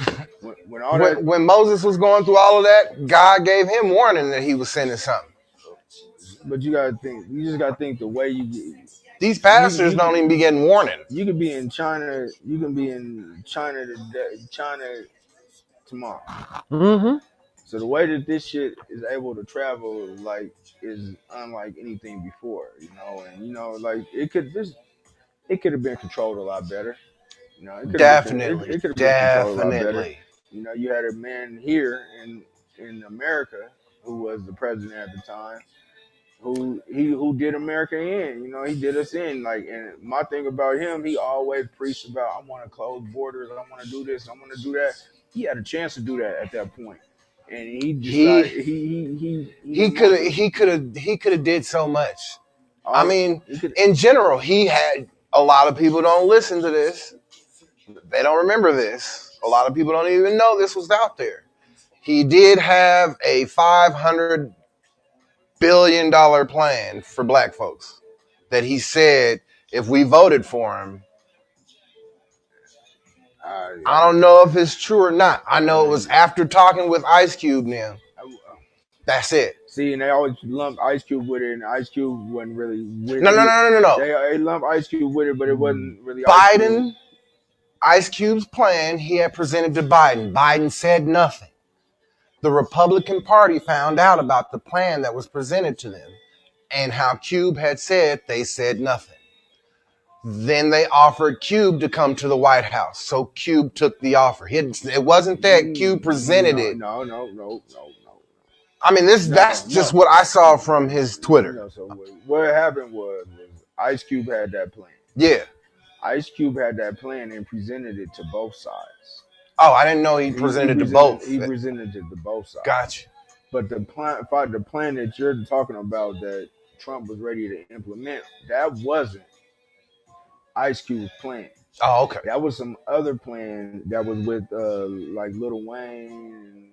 when Moses was going through all of that, God gave him warning that he was sending something. But you just gotta think the way these pastors don't even be getting warning. You could be in China, you can be in China tomorrow. Mm-hmm. So the way that this shit is able to travel is unlike anything before, and like it could have been controlled a lot better. Definitely. It could have been controlled a lot better. You had a man here in America who was the president at the time, who did America in. He did us in. And my thing about him, he always preached about, I want to close borders, I want to do this, I want to do that. He had a chance to do that at that point, and he decided he could have did so much. I mean, in general, he had a lot of people don't listen to this. They don't remember this. A lot of people don't even know this was out there. He did have a $500 billion plan for black folks that he said if we voted for him. I don't know if it's true or not. I know it was after talking with Ice Cube now. That's it. See, and they always lump Ice Cube with it, and Ice Cube wasn't really with it. No. They lump Ice Cube with it, but it wasn't really Biden. Ice Cube's plan he had presented to Biden. Biden said nothing. The Republican Party found out about the plan that was presented to them and how Cube had said they said nothing. Then they offered Cube to come to the White House. So Cube took the offer. It wasn't that Cube presented it. No. I mean, that's just what I saw from his Twitter. So what happened was Ice Cube had that plan. Yeah. Ice Cube had that plan and presented it to both sides. Oh, I didn't know he presented to both. He presented it to both sides. Gotcha. But the plan that you're talking about that Trump was ready to implement, that wasn't Ice Cube's plan. Oh, okay. That was some other plan that was with like Lil Wayne and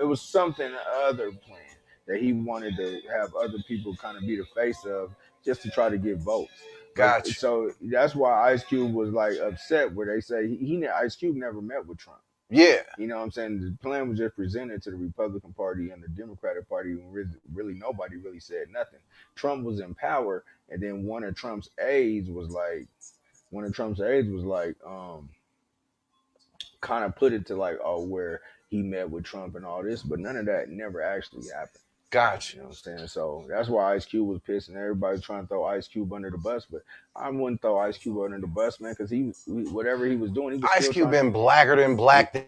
it was something other plan that he wanted to have other people kind of be the face of just to try to get votes. Gotcha. So that's why Ice Cube was like upset where they say Ice Cube never met with Trump. Yeah. You know what I'm saying? The plan was just presented to the Republican Party and the Democratic Party, and really nobody really said nothing. Trump was in power, and then one of Trump's aides was like, kind of put it to like, oh, where he met with Trump and all this, but none of that never actually happened. Gotcha. You know what I'm saying? So that's why Ice Cube was pissed, and everybody's trying to throw Ice Cube under the bus. But I wouldn't throw Ice Cube under the bus, man, because whatever he was doing, he was Ice Cube been blacker than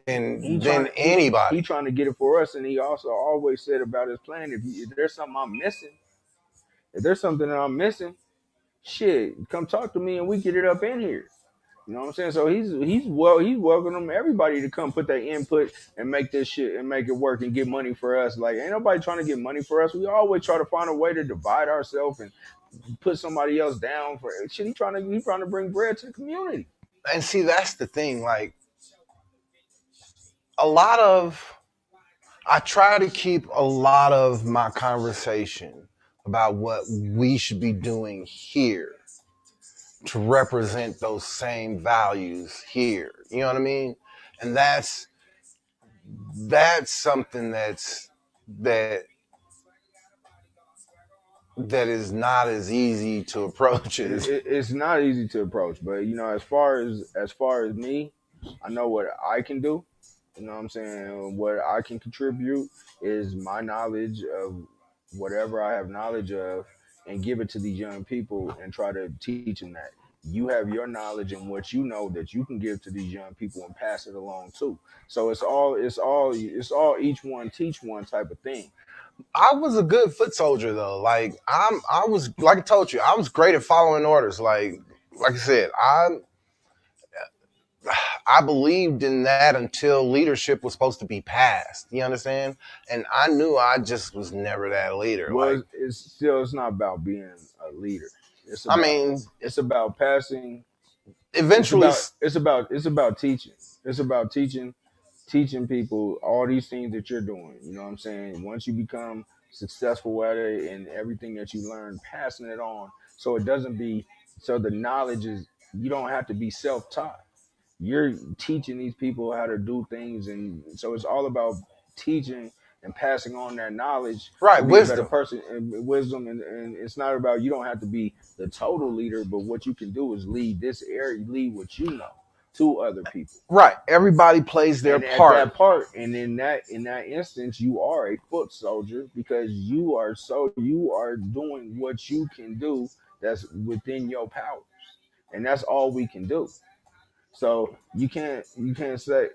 anybody. He trying to get it for us, and he also always said about his plan, if there's something I'm missing, shit, come talk to me and we get it up in here. You know what I'm saying? So he's welcoming everybody to come put their input and make this shit and make it work and get money for us. Like ain't nobody trying to get money for us. We always try to find a way to divide ourselves and put somebody else down for shit. He trying to bring bread to the community. And see, that's the thing. Like a lot of, I try to keep a lot of my conversation about what we should be doing here to represent those same values here. You know what I mean? And that's something that that is not as easy to approach as It's not easy to approach, but you know, as far as me, I know what I can do. You know what I'm saying? What I can contribute is my knowledge of whatever I have knowledge of and give it to these young people and try to teach them that. You have your knowledge and what you know that you can give to these young people and pass it along too. So it's all each one teach one type of thing. I was a good foot soldier though. Like I was, like I told you, I was great at following orders. Like I said, I believed in that until leadership was supposed to be passed. You understand? And I knew I just was never that leader. Well, Like it's not about being a leader. It's I about mean, it's about passing. It's eventually, about it's about teaching. It's about teaching people all these things that you're doing. You know what I'm saying? Once you become successful at it and everything that you learn, passing it on so it doesn't be so the knowledge is you don't have to be self-taught. You're teaching these people how to do things, and so it's all about teaching and passing on that knowledge to right, be a better wisdom. person and wisdom. And it's not about you don't have to be the total leader, but what you can do is lead this area, lead what you know to other people. Right. Everybody plays their And at part. that part, and in that instance, you are a foot soldier because you are doing what you can do that's within your powers, and that's all we can do. So you can't say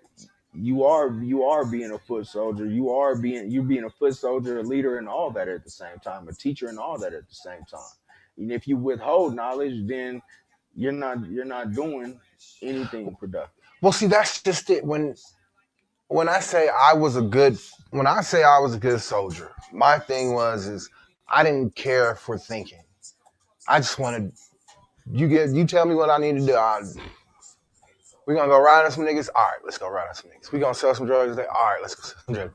you are being a foot soldier. You're being a foot soldier, a leader, and all that at the same time, a teacher, and all that at the same time. And if you withhold knowledge, then you're not doing anything productive. Well, see, that's just it. When I say I was a good when I say I was a good soldier, my thing was is I didn't care for thinking. I just wanted you tell me what I need to do. We gonna go ride on some niggas. All right, let's go ride on some niggas. We gonna sell some drugs today. All right, let's go sell some drugs.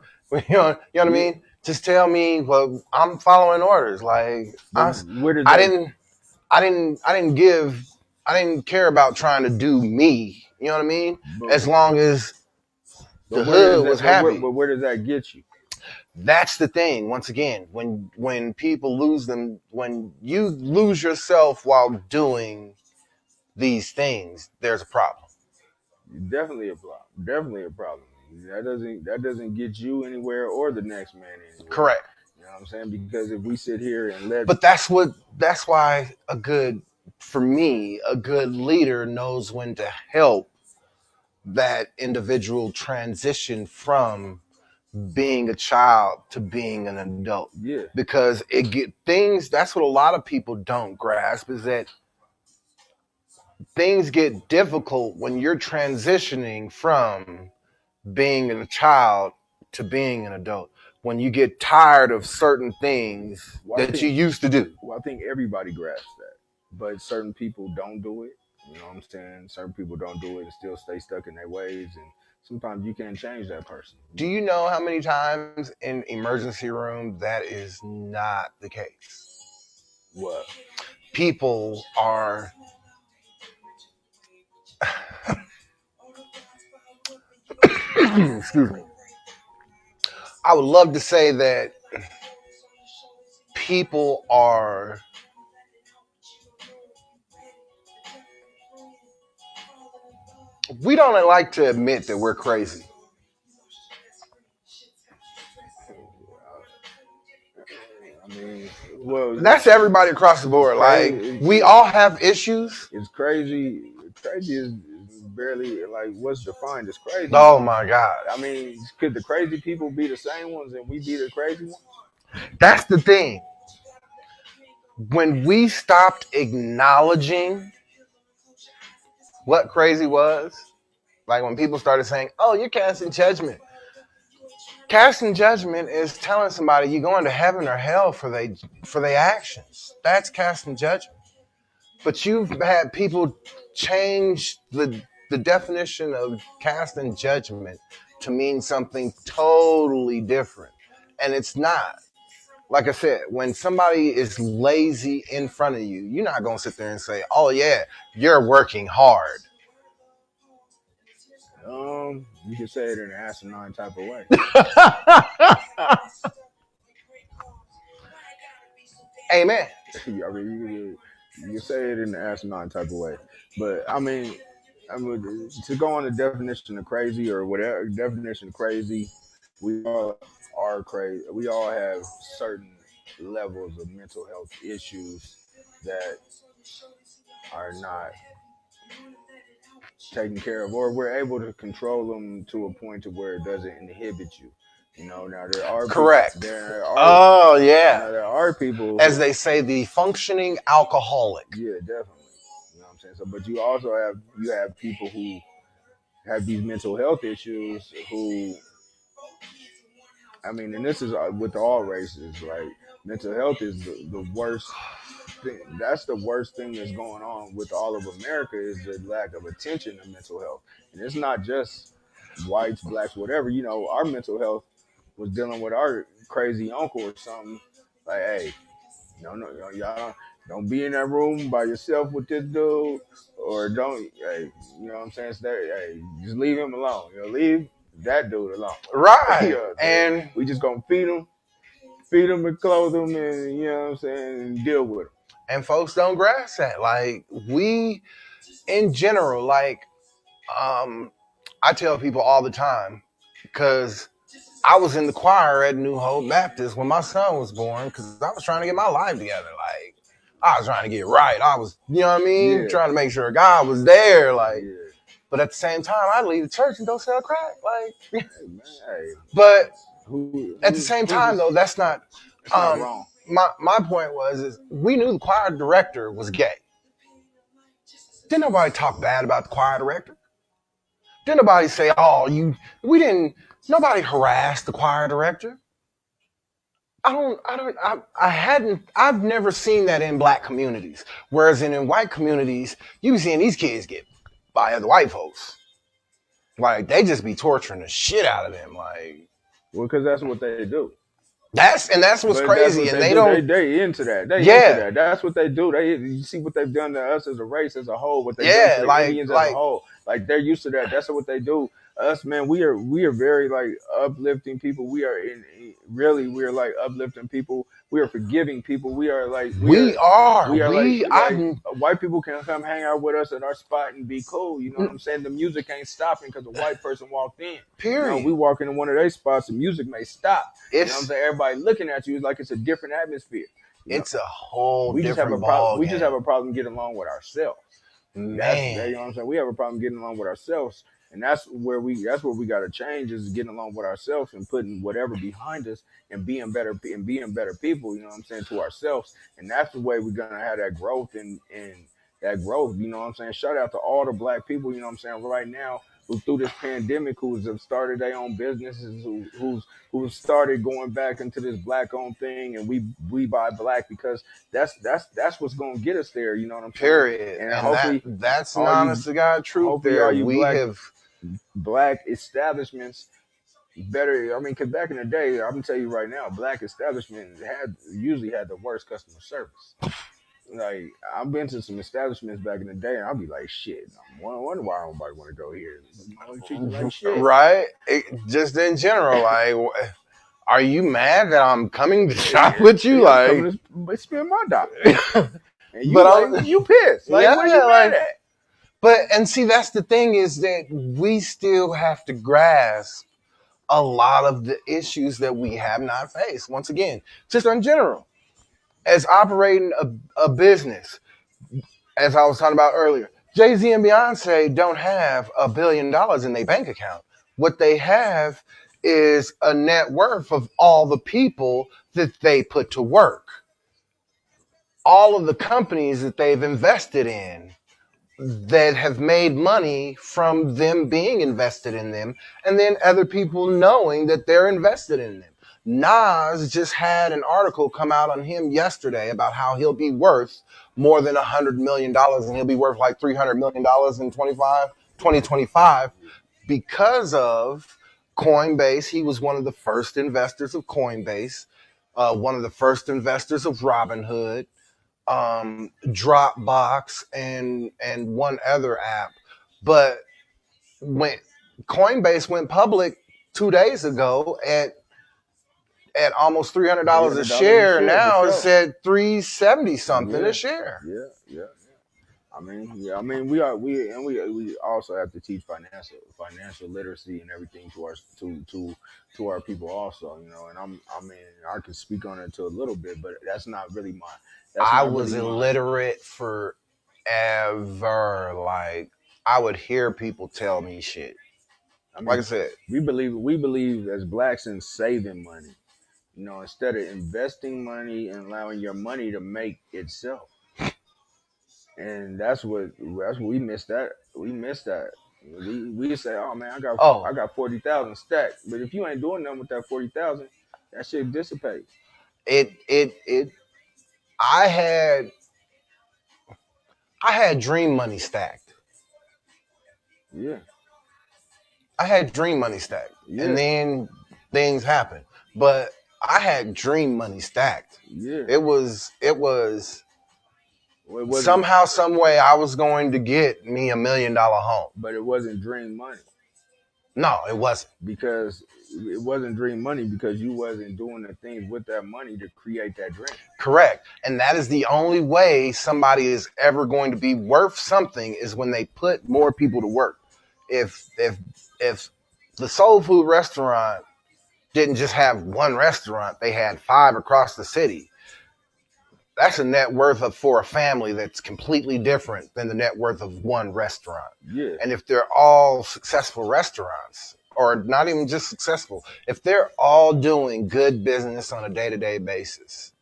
You know what I Yeah, mean? Just tell me what I'm following orders. Like but where does I that? didn't, I didn't care about trying to do me. You know what I mean? But, As long as but the where does hood was that? But where, happy. but where does that get you? That's the thing. Once again, when people lose them, when you lose yourself while doing these things, there's a problem. Definitely a problem. Definitely a problem. That doesn't get you anywhere or the next man anywhere. Correct. You know what I'm saying? Because if we sit here and let But that's why for me, a good leader knows when to help that individual transition from being a child to being an adult. yeah, Because it get things that's what a lot of people don't grasp is that things get difficult when you're transitioning from being a child to being an adult. When you get tired of certain things well, I that think you used to do. well, I think everybody grasps that, but certain people don't do it. You know what I'm saying? Certain people don't do it and still stay stuck in their ways, and sometimes you can't change that person. Do you know how many times in emergency room that is not the case? What? People are, excuse me. I would love to say that people are, we don't like to admit that we're crazy. I mean, well, That's everybody across the board. Like, we crazy. all have issues. It's crazy. Crazy is barely like what's defined as crazy. Oh my God. I mean, could the crazy people be the same ones and we be the crazy ones? That's the thing. When we stopped acknowledging what crazy was? Like when people started saying, "Oh, you're casting judgment." Casting judgment is telling somebody you're going to heaven or hell for their actions. That's casting judgment. But you've had people change the definition of casting judgment to mean something totally different. And it's not. Like I said, when somebody is lazy in front of you, you're not going to sit there and say, "Oh yeah, you're working hard." You can say it in an asinine type of way. Amen. I mean, you can say it in an asinine type of way. But I mean, to go on the definition of crazy or whatever definition of crazy, we all are crazy. We all have certain levels of mental health issues that are not taken care of, or we're able to control them to a point to where it doesn't inhibit you. Now there are people, Correct. Oh yeah. there are people As they say, the functioning alcoholic. yeah, definitely. You know what I'm saying? So, but you also have people who have these mental health issues who, I mean, and this is with all races, like mental health is the worst thing. That's the worst thing that's going on with all of America is the lack of attention to mental health. And it's not just whites, blacks, whatever. Our mental health was dealing with our crazy uncle or something. Like, hey, no, y'all don't be in that room by yourself with this dude, or don't, hey, you know what I'm saying? Hey, just leave him alone. Leave that dude alone. Right. And we just gonna feed him and clothe him, and you know what I'm saying, and deal with him. And folks don't grasp that. Like we, in general, like I tell people all the time, because I was in the choir at New Hope Baptist when my son was born, because I was trying to get my life together. Like I was trying to get right. I was, you know what I mean, trying to make sure God was there. Like, but at the same time, I'd leave the church and go sell crack. Like, hey, man, hey. But at the same time, though, that's not wrong. My point is we knew the choir director was gay. Didn't nobody talk bad about the choir director. Didn't nobody say, nobody harassed the choir director. I've never seen that in black communities. Whereas in white communities, you be seeing these kids get by other white folks. Like, they just be torturing the shit out of them. Like, well, because that's what they do. That's what's crazy. And they into that. Into that. That's what they do. You see what they've done to us as a race, as a whole, what they done to the Indians as a whole. Like, they're used to that. That's what they do. Us, man, we are very like uplifting people. We are like uplifting people. We are forgiving people. We are like white people can come hang out with us at our spot and be cool. You know what I'm saying? The music ain't stopping because a white person walked in. Period. We walk into one of their spots, the music may stop. You know what I'm saying? Everybody looking at you is like it's a different atmosphere. It's a whole different ball. We just have a problem getting along with ourselves. Man. You know what I'm saying? We have a problem getting along with ourselves. And that's where we got to change, is getting along with ourselves and putting whatever behind us and being better people, you know what I'm saying, to ourselves. And that's the way we're going to have that growth and that growth, you know what I'm saying? Shout out to all the black people, you know what I'm saying, right now, who through this pandemic, who's have started their own businesses, who started going back into this black-owned thing, and we buy black because that's what's going to get us there, you know what I'm saying? Period. And hopefully that's an honest to God truth there. We have black establishments better. I mean, because back in the day, I'm gonna tell you right now, black establishments usually had the worst customer service. Like, I've been to some establishments back in the day, and I'll be like, shit, I wonder why nobody want to go here. Treat you like shit. Right? Just in general, like, are you mad that I'm coming to shop with you? Like, spend my dollar. And you pissed. Like, what you mad at? But, and see, that's the thing, is that we still have to grasp a lot of the issues that we have not faced. Once again, just in general, as operating a business, as I was talking about earlier, Jay-Z and Beyonce don't have $1 billion in their bank account. What they have is a net worth of all the people that they put to work. All of the companies that they've invested in. that have made money from them being invested in them, and then other people knowing that they're invested in them. Nas just had an article come out on him yesterday about how he'll be worth more than $100 million, and he'll be worth like $300 million in 2025 because of Coinbase. He was one of the first investors of Coinbase, one of the first investors of Robinhood, Dropbox, and one other app. But when Coinbase went public 2 days ago at almost $300 a share, for now sure. it's at 370 something a share. Yeah. I mean, we also have to teach financial literacy and everything to our people also, you know. And I can speak on it to a little bit, but that's not really my. I was illiterate forever. Like, I would hear people tell me shit. I mean, like I said, we believe as blacks in saving money, you know, instead of investing money and allowing your money to make itself. And that's what we missed. We say, oh man, I got 40,000 stacked. But if you ain't doing nothing with that 40,000, that shit dissipates. I had dream money stacked. Yeah. I had dream money stacked. Yeah. And then things happened. But I had dream money stacked. Yeah. It was somehow, some way I was going to get me $1 million home. But it wasn't dream money. No, it wasn't. Because it wasn't dream money because you wasn't doing the things with that money to create that dream. Correct. And that is the only way somebody is ever going to be worth something, is when they put more people to work. If the soul food restaurant didn't just have one restaurant, they had 5 across the city. That's a net worth for a family that's completely different than the net worth of one restaurant. Yeah. And if they're all successful restaurants, or not even just successful, if they're all doing good business on a day-to-day basis,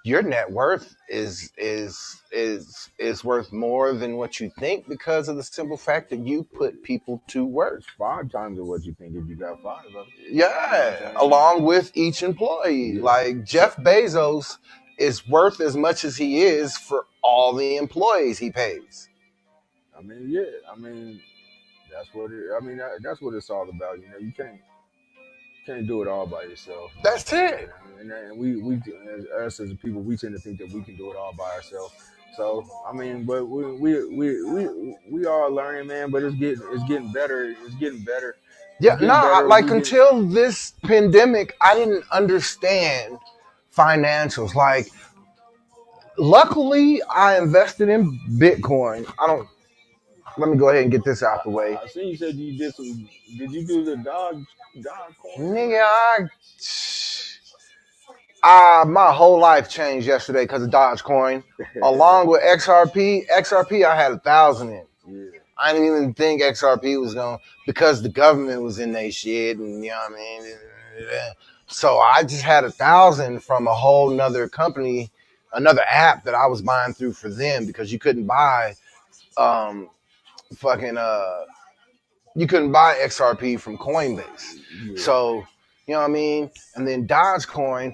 your net worth is worth more than what you think, because of the simple fact that you put people to work. It's 5 times of what you think if you got 5 of them. Yeah, along with each employee. Yeah. Like Jeff Bezos is worth as much as he is for all the employees he pays. I mean, yeah. I mean, that's what it's all about. You know, you can't do it all by yourself. That's it. And we as a people, we tend to think that we can do it all by ourselves. So I mean, but we are learning, man. But it's getting better. It's getting better. Yeah, until this pandemic, I didn't understand financials. Like, luckily, I invested in Bitcoin. Let me go ahead and get this out the way. I see you said you did some. Did you do the dog coin? Nigga, my whole life changed yesterday because of Dogecoin. Along with XRP, I had 1,000 in. Yeah. I didn't even think XRP was going, because the government was in their shit, and you know what I mean. So I just had 1,000 from a whole nother company, another app that I was buying through for them, because you couldn't buy, you couldn't buy XRP from Coinbase. Yeah. So you know what I mean. And then Dogecoin,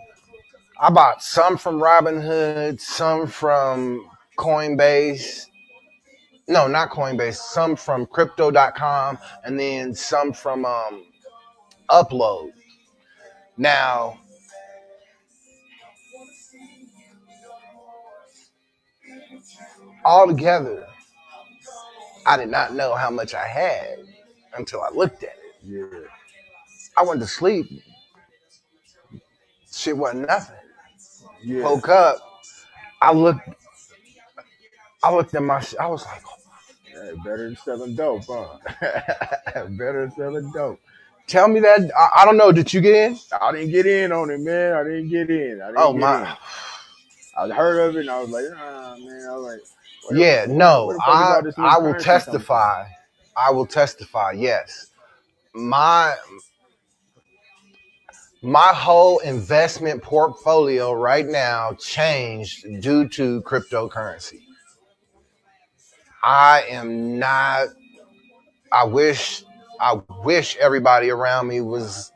I bought some from Robinhood, some from Coinbase. No, not Coinbase. Some from Crypto.com, and then some from Upload. Now, altogether, I did not know how much I had until I looked at it. Yeah. I went to sleep. Shit wasn't nothing. Yeah. Woke up. I looked at my shit. I was like, hey, better than selling dope, huh? Better than selling dope. Tell me that. I don't know. Did you get in? I didn't get in on it, man. I didn't get in. I heard of it, and I was like, man. I was like, I will testify. I will testify. Yes, my whole investment portfolio right now changed due to cryptocurrency. I am not. I wish everybody around me was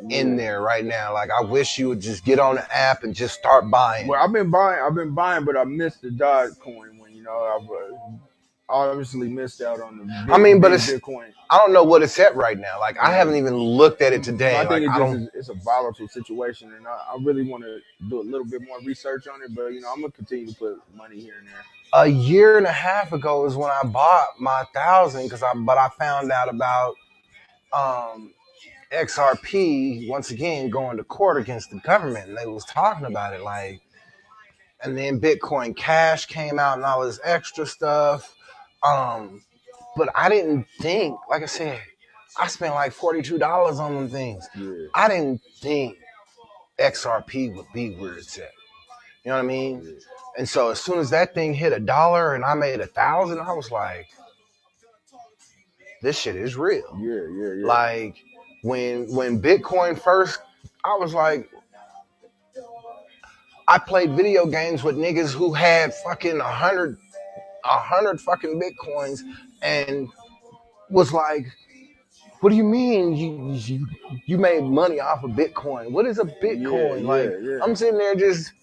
in there right now. Like I wish you would just get on the app and just start buying. Well, I've been buying, but I missed the Dogecoin one. I've obviously missed out on the big Bitcoin. I don't know what it's at right now. Like I haven't even looked at it today. I think it's a volatile situation, and I really want to do a little bit more research on it. But I'm gonna continue to put money here and there. A year and a half ago is when I bought my 1,000 but I found out about XRP once again going to court against the government, and they was talking about it like, and then Bitcoin Cash came out and all this extra stuff. But I didn't think, like I said, I spent like $42 on them things. Yeah. I didn't think XRP would be where it's at. You know what I mean? Yeah. And so as soon as that thing hit $1 and I made 1,000, I was like, this shit is real. Yeah. Like when Bitcoin first, I was like, I played video games with niggas who had fucking 100 fucking Bitcoins and was like, what do you mean you made money off of Bitcoin? What is a Bitcoin? Yeah. I'm sitting there just,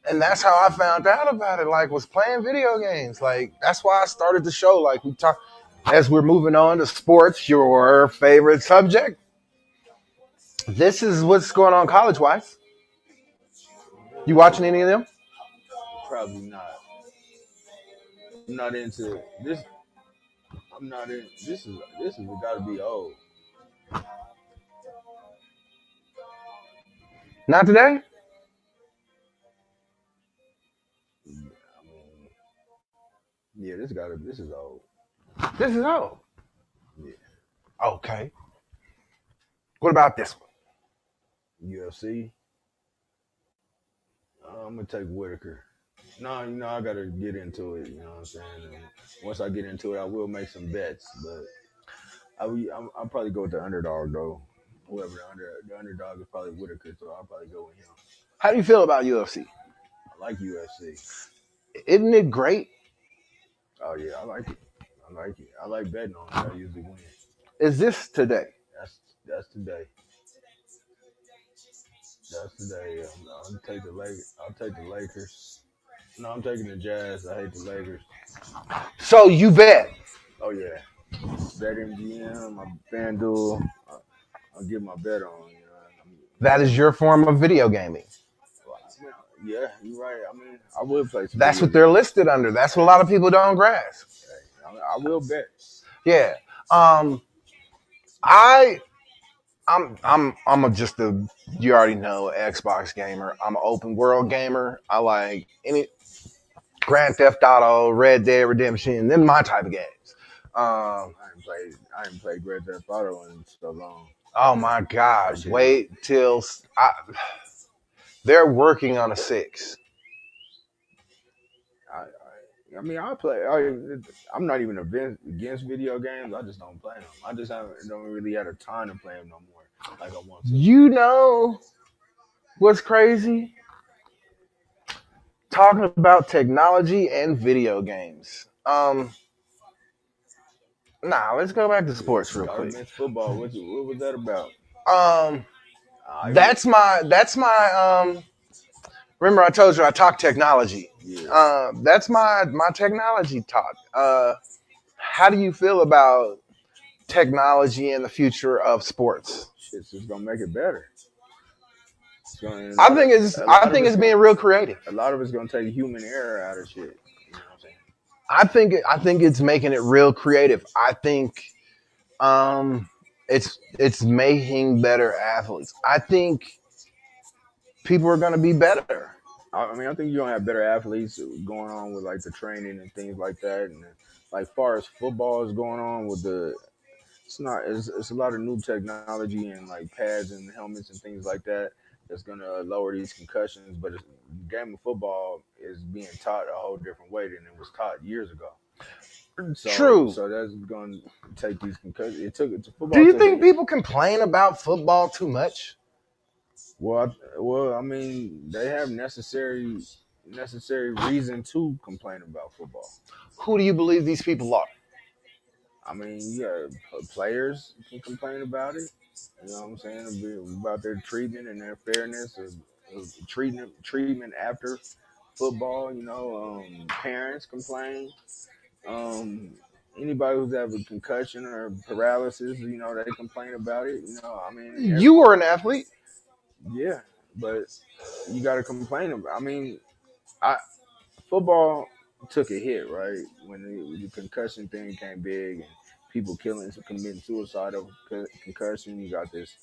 and that's how I found out about it, like was playing video games. Like that's why I started the show. Like we talk, as we're moving on to sports, your favorite subject. This is what's going on college-wise. You watching any of them? Probably not. I'm not into this. I'm not in. This is got to be old. Not today? Yeah, this is old. This is old. Yeah. Okay. What about this one? UFC. I'm gonna take Whitaker. No, I gotta get into it. You know what I'm saying? And once I get into it, I will make some bets. But I'll probably go with the underdog though. Whoever the underdog is probably Whitaker, so I'll probably go with him. How do you feel about UFC? I like UFC. Isn't it great? Oh yeah, I like it. I like betting on it. I usually win. Is this today? That's today. That's today. I'll take the Lakers. I'll take the Lakers. No, I'm taking the Jazz. I hate the Lakers. So you bet? Oh yeah. Bet MGM, my FanDuel. I'll get my bet on. That is your form of video gaming. Yeah, you're right. I mean, I will play some. That's what they're listed under. That's what a lot of people don't grasp. I will bet. Yeah. I'm just a, you already know, Xbox gamer. I'm an open world gamer. I like any Grand Theft Auto, Red Dead Redemption, them my type of games. I ain't played Grand Theft Auto in so long. Oh my gosh! Wait till they're working on a 6. I mean, I play. I'm not even against video games. I just don't play them. I just don't really have a time to play them no more like I want to. You know what's crazy? Talking about technology and video games. Let's go back to sports real quick. Football. What was that about? That's my. Remember, I told you I talk technology. Yeah. That's my technology talk. How do you feel about technology and the future of sports? It's just gonna make it better. I think it's being real creative. A lot of it's gonna take human error out of shit. You know what I'm saying? I think it's making it real creative. I think it's making better athletes. I think people are gonna be better. I mean, I think you're gonna have better athletes going on with like the training and things like that, and like far as football is going on with it's a lot of new technology and like pads and helmets and things like that that's gonna lower these concussions. But the game of football is being taught a whole different way than it was taught years ago. True. So that's gonna take these concussions. Football. Do you think people complain about football too much? Well, I mean, they have necessary necessary reason to complain about football. Who do you believe these people are? I mean, players can complain about it. You know what I'm saying? About their treatment and their fairness of treatment after football. Parents complain. Um, Anybody who's had a concussion or paralysis, they complain about it. I mean, You were an athlete. yeah, but you got to complain about. I mean, I football took a hit, right? When the concussion thing came big and people committing suicide over concussion. You got this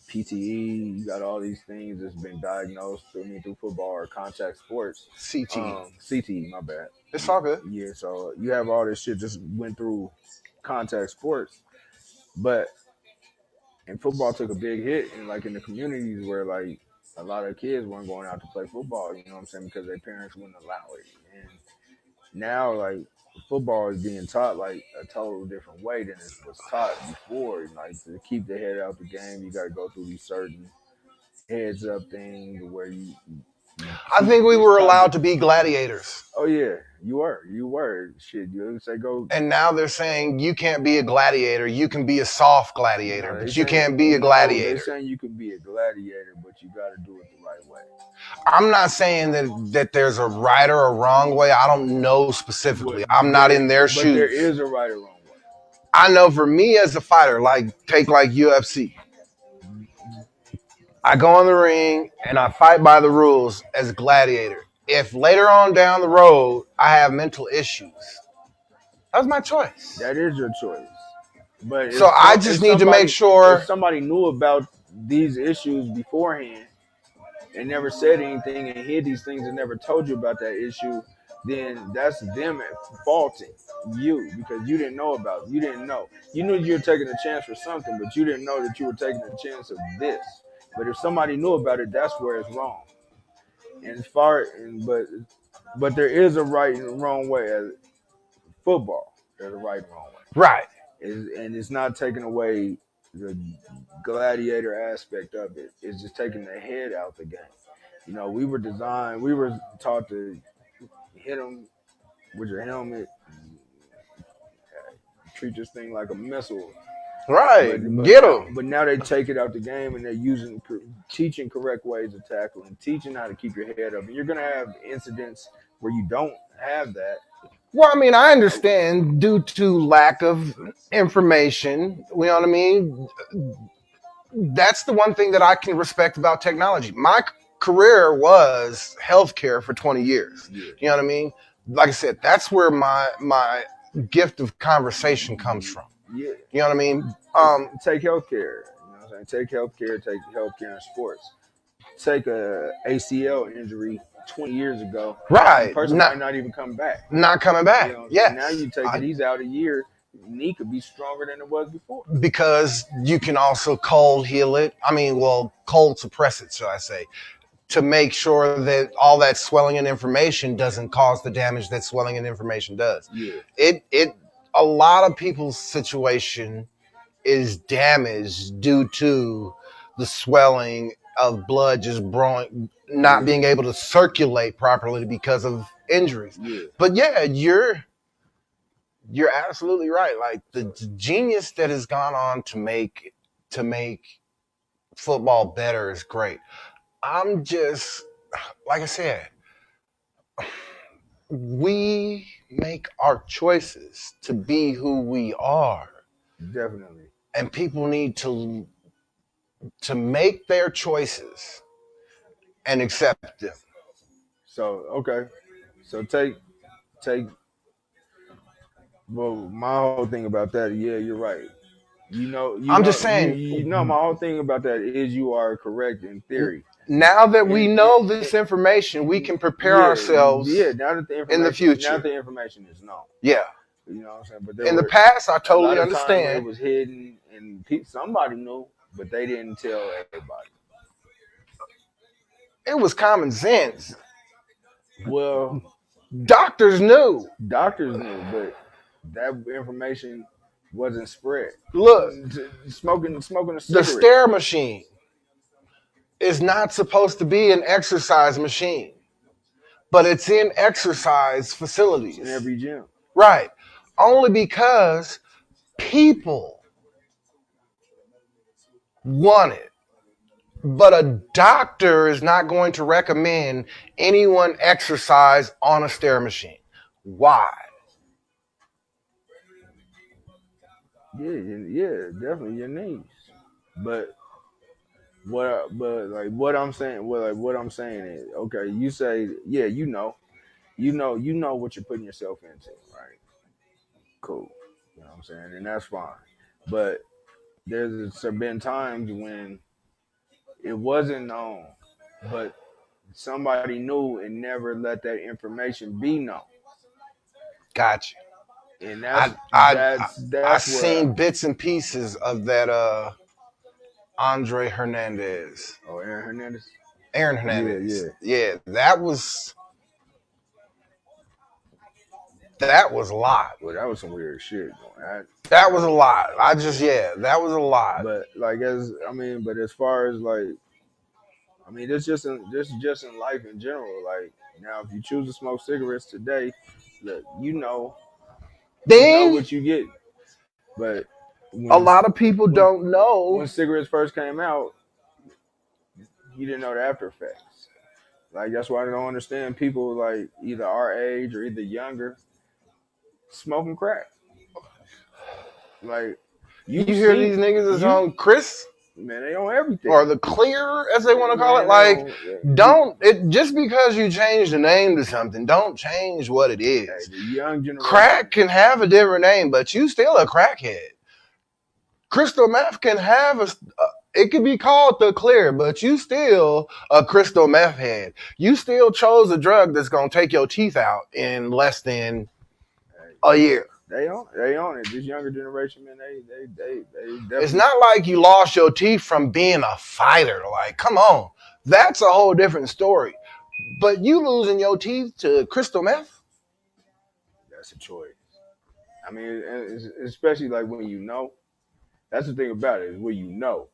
PTE, you got all these things that's been diagnosed through football or contact sports. CTE. CTE, my bad. It's all good. Yeah, so you have all this shit just went through contact sports. But and football took a big hit in the communities where like a lot of kids weren't going out to play football, you know what I'm saying, because their parents wouldn't allow it. And now like football is being taught like a total different way than it was taught before. Like to keep the head out the game, you gotta go through these certain heads up things where you I think we were allowed to be gladiators. Oh yeah, you were. Shit, you say go. And now they're saying you can't be a gladiator. You can be a soft gladiator, but you can't be a gladiator. They're saying you can be a gladiator, but you got to do it the right way. I'm not saying that there's a right or a wrong way. I don't know specifically. I'm not in their shoes. But there is a right or wrong way. I know for me as a fighter, take UFC. I go in the ring and I fight by the rules as a gladiator. If later on down the road I have mental issues, that's my choice. That is your choice. But so I just need to make sure if somebody knew about these issues beforehand and never said anything and hid these things and never told you about that issue, then that's them faulting you because you didn't know about it. You didn't know. You knew you were taking a chance for something, but you didn't know that you were taking a chance of this. But if somebody knew about it, that's where it's wrong. But there is a right and wrong way as football. There's a right and wrong way. Right. And it's not taking away the gladiator aspect of it. It's just taking the head out the game. We were taught to hit them with your helmet, treat this thing like a missile. Right, get them. But now they take it out the game and they're teaching correct ways of tackling, teaching how to keep your head up. And you're going to have incidents where you don't have that. Well, I mean, I understand due to lack of information, you know what I mean? That's the one thing that I can respect about technology. My career was healthcare for 20 years. Yeah. You know what I mean? Like I said, that's where my gift of conversation comes from. Yeah. You know what I mean? Take healthcare. You know what I'm saying? Take healthcare in sports. Take a ACL injury 20 years ago. Right. The person might not even come back. Not coming back. Yeah. Now you take it, he's out a year. Knee could be stronger than it was before. Because you can also cold heal it. Cold suppress it, shall I say, to make sure that all that swelling and inflammation doesn't cause the damage that swelling and inflammation does. Yeah. A lot of people's situation is damaged due to the swelling of blood just not being able to circulate properly because of injuries. Yeah. But yeah, you're absolutely right. Like the genius that has gone on to make football better is great. I'm just, like I said, we make our choices to be who we are. Definitely. And people need to make their choices and accept them. So, okay. So take well, my whole thing about that, yeah, you're right. Just saying. My whole thing about that is you are correct in theory. Now that we know this information, we can prepare ourselves now that in the future. Now that the information is known. Yeah. You know what I'm saying? But in the past, I totally understand. It was hidden and somebody knew, but they didn't tell everybody. It was common sense. Well, doctors knew. But that information wasn't spread. Look, smoking a cigarette. The stair machine is not supposed to be an exercise machine. but it's in exercise facilities. It's in every gym. Right. Only because people want it. But a doctor is not going to recommend anyone exercise on a stair machine. Why? Yeah, definitely your knees. But what I'm saying, what I'm saying is, okay, you say, yeah, you know what you're putting yourself into, right? Cool. You know what I'm saying? And that's fine. But there's been times when it wasn't known, but somebody knew and never let that information be known. Gotcha. And I that's where. seen bits and pieces of that Andre Hernandez. Oh, Aaron Hernandez. Aaron Yeah, Hernandez. yeah. Yeah, that was a lot. Well, that was some weird shit. That was a lot. That was a lot. But like but as far as like, this just in life in general. Like now, if you choose to smoke cigarettes today, look, you know Then what you get. But a lot of people don't know. When cigarettes first came out, you didn't know the after effects. Like that's why I don't understand people like either our age or either younger smoking crack. Like you hear these niggas is on Chris, man, they on everything, or the clear as they want to call it. Like, don't it just because you change the name to something, don't change what it is. Hey, the young generation. Crack can have a different name, but you still a crackhead. Crystal meth can have it could be called the clear, but you still a crystal meth head. You still chose a drug that's gonna take your teeth out in less than a year. They own it. This younger generation, man, they definitely. It's not like you lost your teeth from being a fighter. Like, come on. That's a whole different story. But you losing your teeth to crystal meth? That's a choice. I mean, especially like when you know. That's the thing about it, is when you know.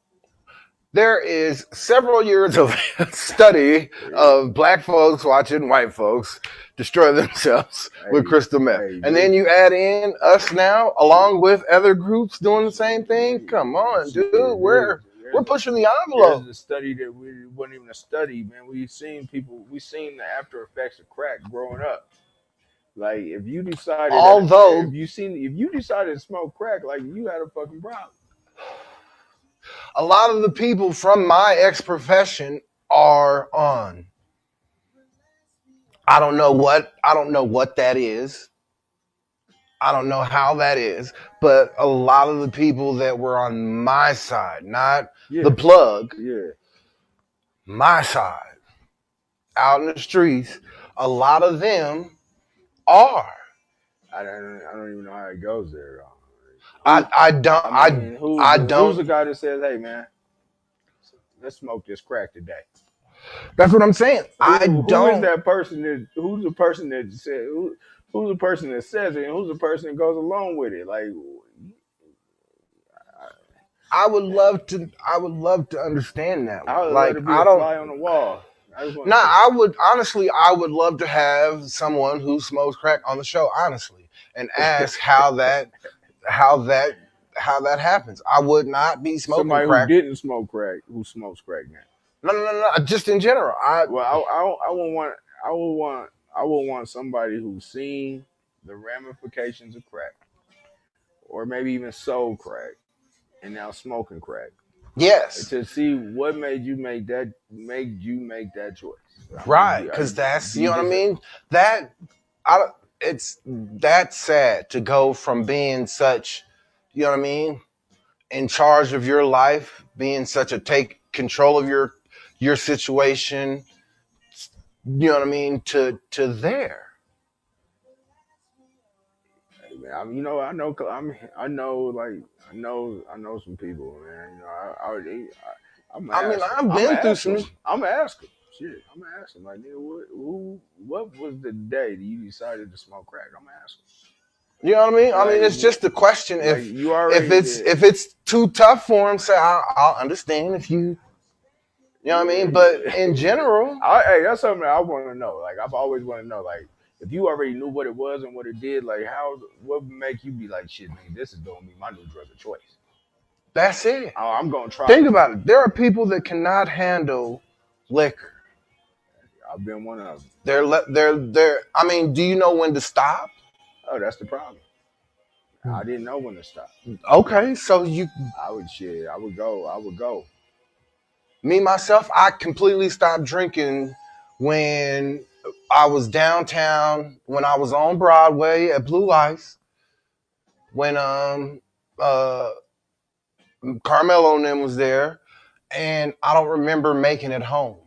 There is several years of study of black folks watching white folks destroy themselves with crystal meth. And then you add in us now, along with other groups doing the same thing. Come on, dude. We're pushing the envelope. There's a study that wasn't even a study, man. We've seen the after effects of crack growing up. Like if you decided if you decided to smoke crack, like you had a fucking problem. A lot of the people from my ex-profession are on. I don't know what that is. I don't know how that is, but a lot of the people that were on my side, not the plug, my side, out in the streets, a lot of them are. I don't even know how it goes there. I don't. Who's the guy that says, "Hey, man, let's smoke this crack today"? That's what I'm saying. Who is that person? Who's the person that said? Who's the person that says it? And who's the person that goes along with it? Like, I would love to understand that. I would love to be a fly on the wall. I would love to have someone who smokes crack on the show, honestly, and ask how that happens. I would not be smoking somebody crack. Who didn't smoke crack, who smokes crack now. No. Just in general. I would want somebody who's seen the ramifications of crack, or maybe even sold crack, and now smoking crack. Yes. To see what made you make that choice. Right, because that's you know what I mean. It's that sad to go from being such, you know what I mean, in charge of your life, being such a take control of your situation, you know what I mean, to there. I know some people, man. I've been through some. I'm gonna ask them. Shit, I'm gonna ask them. Like, what was the day that you decided to smoke crack? I'm gonna ask them. You know what I mean? I mean, it's just a question. If it's too tough for him, say I'll understand if you You know what I mean? But in general, hey, that's something that I want to know. Like I've always wanted to know. Like if you already knew what it was and what it did, like what would make you be like, shit, man, this is gonna be my new drug of choice. that's it. Oh, I'm gonna try. Think about it. There are people that cannot handle liquor. I've been one of them. They're. I mean, do you know when to stop? Oh, that's the problem. I didn't know when to stop. Okay, so you. I would go. Me myself, I completely stopped drinking when I was downtown. When I was on Broadway at Blue Lights. When uh Carmelo and them was there, and I don't remember making it home.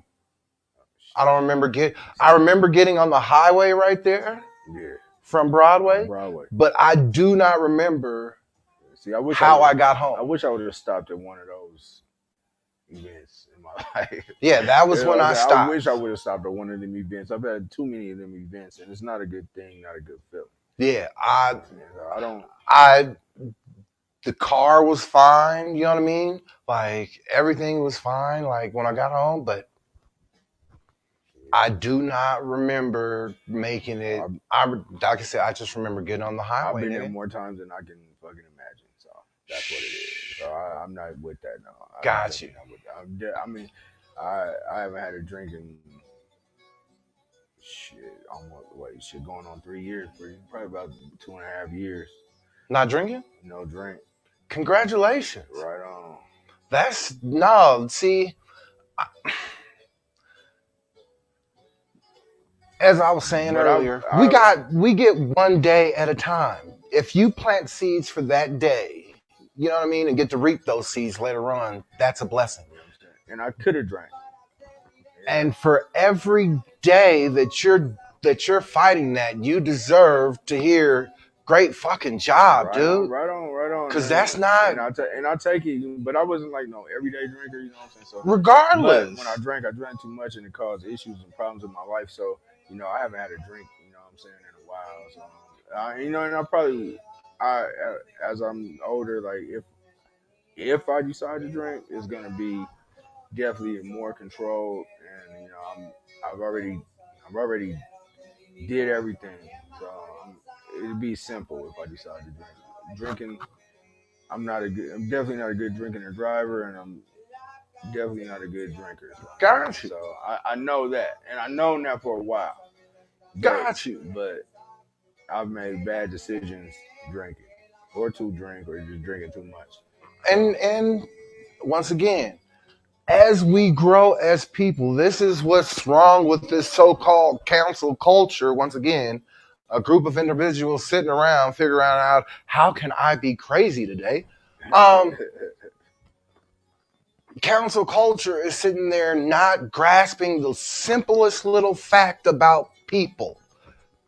I don't remember I remember getting on the highway right there. Yeah. From Broadway. Broadway. But I do not remember I wish I got home. I wish I would have stopped at one of those events in my life. Yeah, that was when I stopped. I wish I would have stopped at one of them events. I've had too many of them events, and it's not a good thing, not a good feeling. Yeah, I don't. The car was fine. You know what I mean? Like everything was fine. Like when I got home, but I do not remember making it. Like I said, I just remember getting on the highway. I've been there more times than I can fucking imagine. So that's what it is. So I'm not with that now. Got you. I mean, I haven't had a drink in going on 3 years. Probably about 2.5 years. Not drinking? No drink. Congratulations. Right on. See. As I was saying earlier, we get one day at a time. If you plant seeds for that day, you know what I mean, and get to reap those seeds later on, that's a blessing. And I could have drank. Yeah. And for every day that you're fighting that, you deserve to hear great fucking job, dude. Right on. Because that's not. And I take it, but I wasn't like no everyday drinker, you know what I'm saying? So regardless, when I drank too much, and it caused issues and problems in my life. So I haven't had a drink, you know what I'm saying, in a while. So and I probably, as I'm older, like if I decide to drink, it's gonna be definitely more controlled, and I've already did everything, so it'd be simple if I decide to drink. Drinking, I'm definitely not a good drinking or driver, and I'm definitely not a good drinker. Got you. So I know that, and I've known that for a while. Got you. But I've made bad decisions drinking, or to drink, or just drinking too much. And once again, as we grow as people, this is what's wrong with this so-called cancel culture. Once again, a group of individuals sitting around figuring out how can I be crazy today. Cancel culture is sitting there not grasping the simplest little fact about people.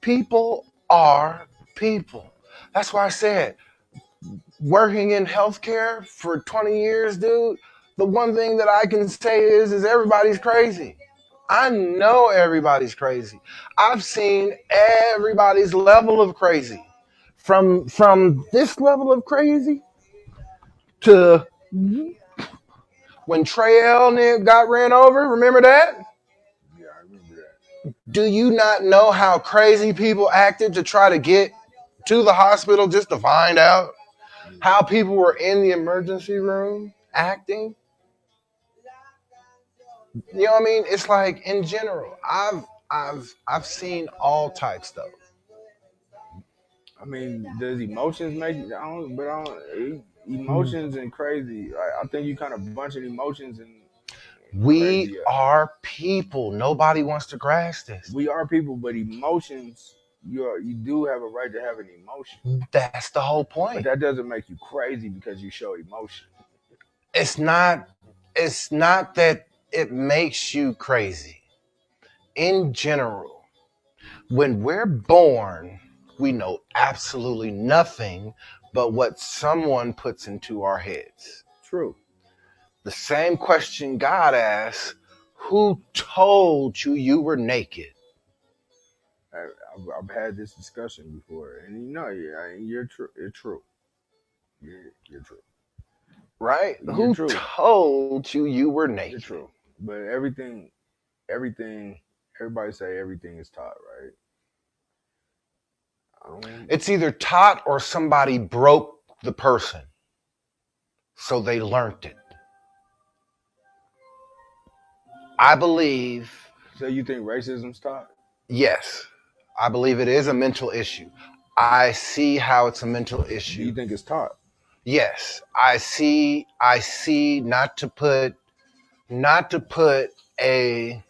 People are people. That's why I said, working in healthcare for 20 years, dude, the one thing that I can say is everybody's crazy. I know everybody's crazy. I've seen everybody's level of crazy. From this level of crazy to when Trey L got ran over, remember that? Yeah, I remember that. Do you not know how crazy people acted to try to get to the hospital just to find out? How people were in the emergency room acting? You know what I mean? It's like in general, I've seen all types though. I mean, does emotions make? Emotions and crazy. I think you kind of bunching emotions and. We are people. Nobody wants to grasp this. We are people, but emotions. You do have a right to have an emotion. That's the whole point. But that doesn't make you crazy because you show emotion. It's not that it makes you crazy. In general, when we're born, we know absolutely nothing but what someone puts into our heads. True. The same question God asks, who told you were naked? I've had this discussion before, and you're true. It's true. You're true. Right? You're Who true. told you were naked? You're true. But everybody say everything is taught, right? It's either taught or somebody broke the person, so they learned it. I believe. So you think racism's taught? Yes, I believe it is a mental issue. I see how it's a mental issue. Do you think it's taught? Yes, I see. Not to put a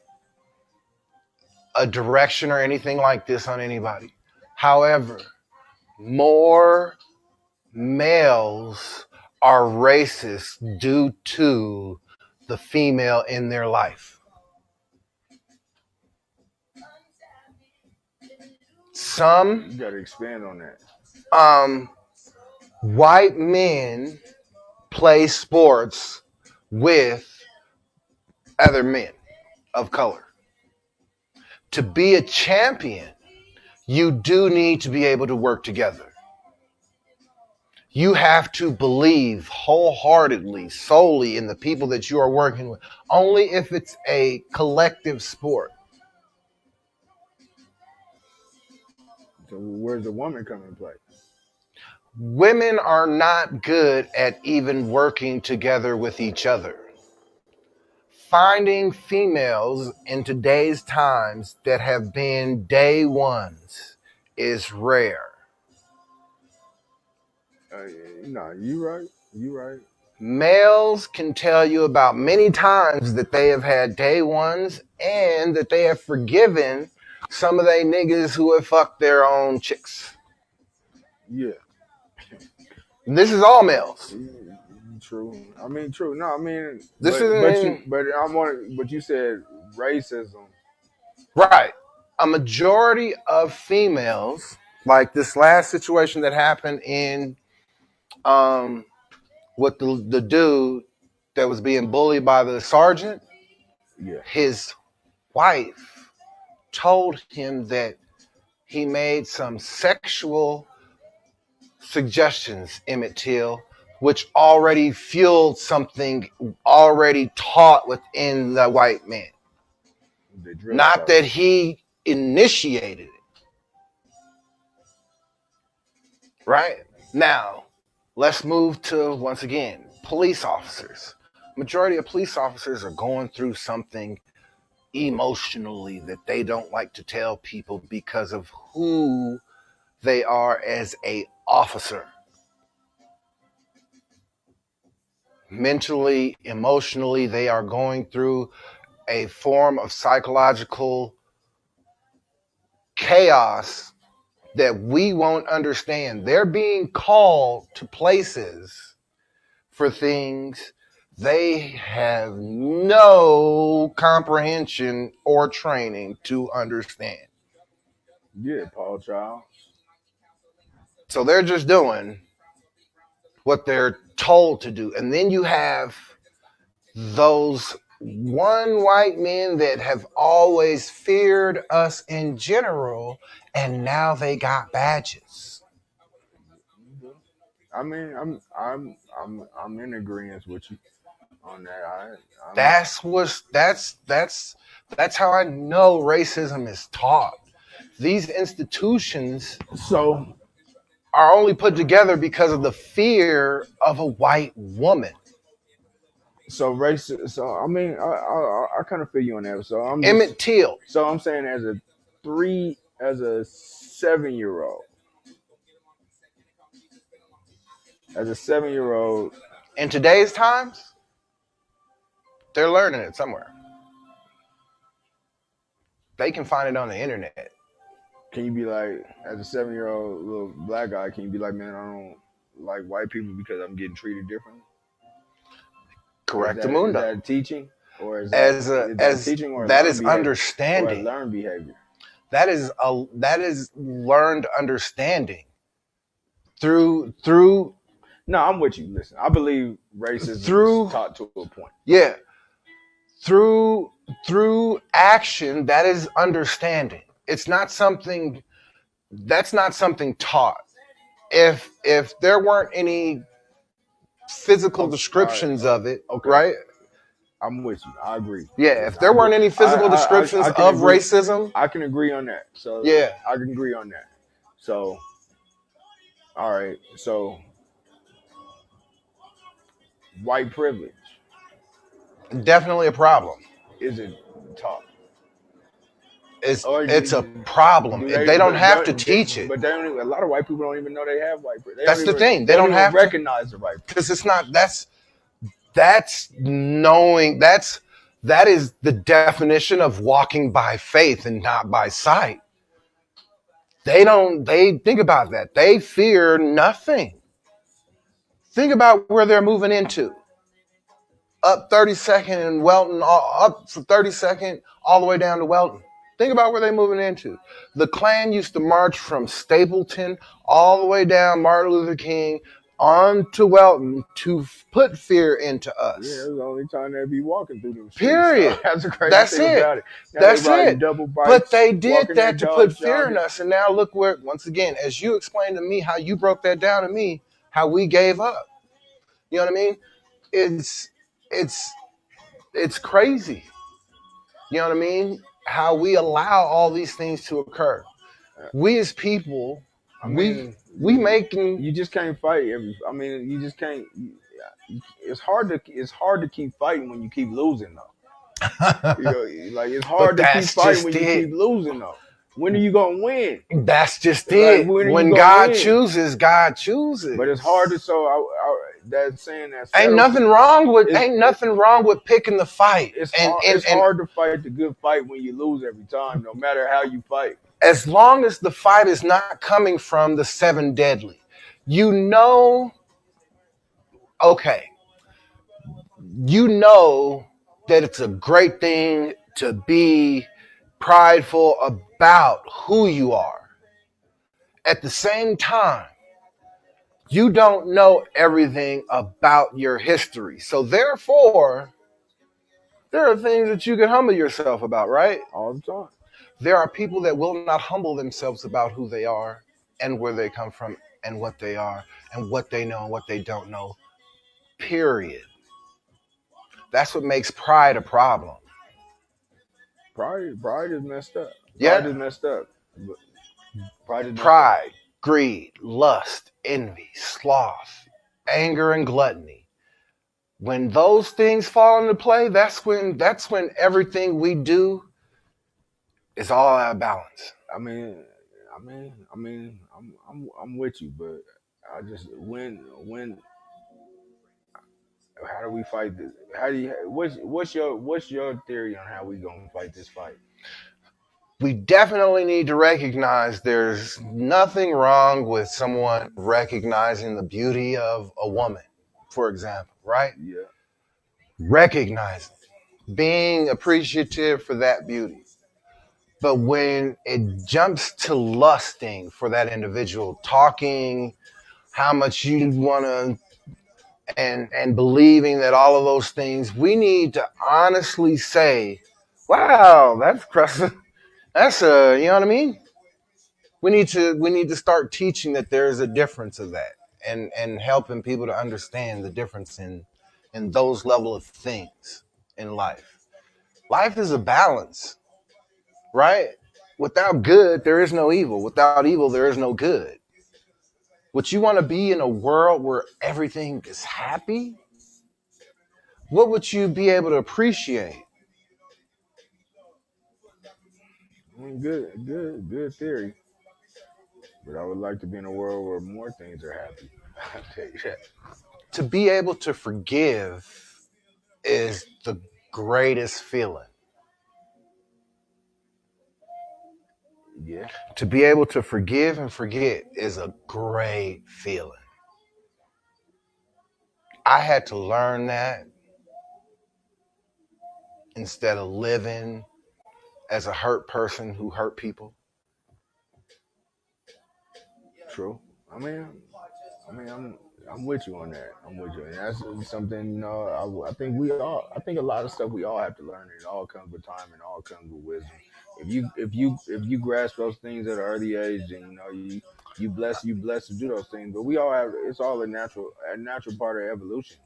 direction or anything like this on anybody. However, more males are racist due to the female in their life. You gotta expand on that. White men play sports with other men of color. To be a champion, you do need to be able to work together. You have to believe wholeheartedly, solely in the people that you are working with, only if it's a collective sport. So where's the woman come in play? Women are not good at even working together with each other. Finding females in today's times that have been day ones is rare. No, you right. You right. Males can tell you about many times that they have had day ones and that they have forgiven some of they niggas who have fucked their own chicks. Yeah. This is all males. True. I mean, true. No, I mean, This but you said racism. Right. A majority of females, like this last situation that happened in with the dude that was being bullied by the sergeant. Yeah. His wife told him that he made some sexual suggestions, Emmett Till, which already fueled something already taught within the white man. Not that he initiated it. Right? Now, let's move to, once again, police officers. Majority of police officers are going through something emotionally that they don't like to tell people because of who they are as a officer. Mentally, emotionally, they are going through a form of psychological chaos that we won't understand. They're being called to places for things they have no comprehension or training to understand. Yeah, Paul Child. So they're just doing what they're told to do. And then you have those one white men that have always feared us in general, and now they got badges. I mean, I'm in agreement with you on that. That's how I know racism is taught. These institutions are only put together because of the fear of a white woman. So I mean, I kind of feel you on that. So Emmett Till. So I'm saying as a 7-year-old, in today's times, they're learning it somewhere. They can find it on the internet. Can you be like, as a 7-year-old little black guy, can you be like, man, I don't like white people because I'm getting treated differently? Correct, is that teaching, or is that teaching, or that is understanding, or learned behavior? That is learned understanding through. No, I'm with you. Listen, I believe racism is taught to a point. Yeah, through action, that is understanding. It's not something taught. If there weren't any physical descriptions of it, okay. Right? I'm with you. I agree. Yeah, if there weren't any physical descriptions I can of agree. racism, I can agree on that. So yeah, I can agree on that. So all right. So white privilege, definitely a problem. is it taught? It's a problem. Do they? They don't But have to teach it. but they don't. Even, a lot of white people don't even know they have white privilege. That's the thing. They They don't don't even have to, recognize the white privilege. because it's not. That's knowing. That is the definition of walking by faith and not by sight. They don't. They think about that. They fear nothing. Think about where they're moving into. Up 32nd and Welton, up from 32nd all the way down to Welton. Think about where they're moving into. The Klan used to march from Stapleton all the way down Martin Luther King on to Welton to put fear into us. Yeah, it's the only time they be walking through them streets. Period. So that's the crazy That's thing it. about it. Now That's they riding it. double bikes, but they did walking that their to put dogs, fear in jogging. us. And now look where, once again, as you explained to me how you broke that down to me, how we gave up. You know what I mean? It's crazy. You know what I mean? How we allow all these things to occur. We as people, I mean, we making. You just can't fight. I mean, you just can't. It's hard to keep fighting when you keep losing though. You know, like it's hard to keep fighting when you keep losing though. When are you gonna win? That's just Like, it. When God win? chooses, God chooses. But it's hard to. So that's saying that ain't nothing wrong with picking the fight. It's hard to fight the good fight when you lose every time, no matter how you fight. As long as the fight is not coming from the seven deadly, you know. Okay, you know that it's a great thing to be prideful about who you are. At the same time, you don't know everything about your history. So therefore, there are things that you can humble yourself about, right? All the time. There are people that will not humble themselves about who they are and where they come from and what they are and what they know and what they don't know. Period. That's what makes pride a problem. Pride is messed up. Yeah. Pride is messed up. Pride, greed, lust, envy, sloth, anger, and gluttony. When those things fall into play, that's when everything we do is all out of balance. I'm with you, but I just when how do we fight this? How do you what's your theory on how we gonna fight this fight? We definitely need to recognize there's nothing wrong with someone recognizing the beauty of a woman, for example, right? Yeah. Recognizing, being appreciative for that beauty. But when it jumps to lusting for that individual, talking how much you want to, and believing that all of those things, we need to honestly say, wow, that's crushing. That's you know what I mean? We need to start teaching that there's a difference of that, and helping people to understand the difference in those level of things in life. Life is a balance, right? Without good, there is no evil. Without evil, there is no good. Would you want to be in a world where everything is happy? What would you be able to appreciate? I mean, good theory. But I would like to be in a world where more things are happy. I'll tell you that. To be able to forgive is the greatest feeling. Yeah. To be able to forgive and forget is a great feeling. I had to learn that instead of living as a hurt person who hurt people. True. I'm with you on that. I'm with you. And that's something, I think I think a lot of stuff we all have to learn. It all comes with time and all comes with wisdom. If you grasp those things at an early age, then you blessed to do those things. But we all have, it's all a natural part of evolution.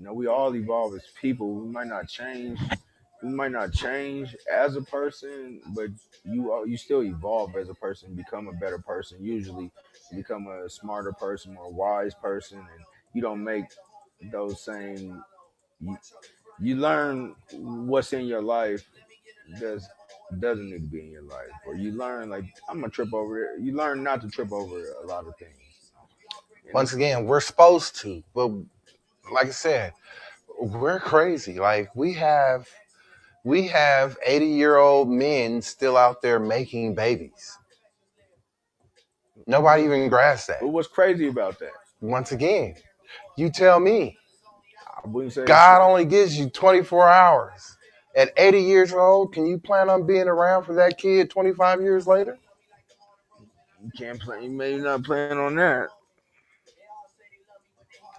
we all evolve as people. We might not change. We might not change as a person, but you still evolve as a person, become a better person. Usually, become a smarter person, more wise person, and you don't make those same. You, you learn what's in your life does doesn't need to be in your life, or you learn like I'm gonna trip over it. You learn not to trip over a lot of things. And Once again, we're supposed to, but like I said, we're crazy. Like we have 80-year-old men still out there making babies. Nobody even grasps but that. what's crazy about that? Once again, you tell me. I wouldn't say it's God only gives you 24 hours. At 80 years old, can you plan on being around for that kid 25 years later? you can't plan. You may not plan on that,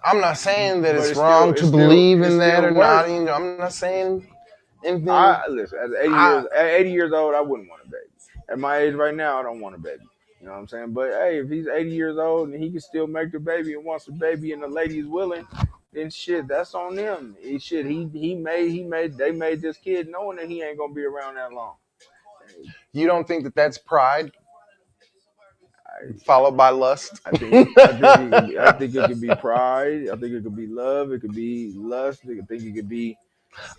I'm not saying that but it's wrong to believe it in that still or not. works. I'm not saying anything. I listen at I 80 years old, I wouldn't want a baby. At my age right now, I don't want a baby. You know what I'm saying? But hey, if he's 80 years old and he can still make the baby and wants the baby and the lady's willing, then shit, that's on them. They made this kid knowing that he ain't gonna be around that long. You don't think that that's pride I, followed by lust? I think it could be pride. I think it could be love. It could be lust. I think it could be.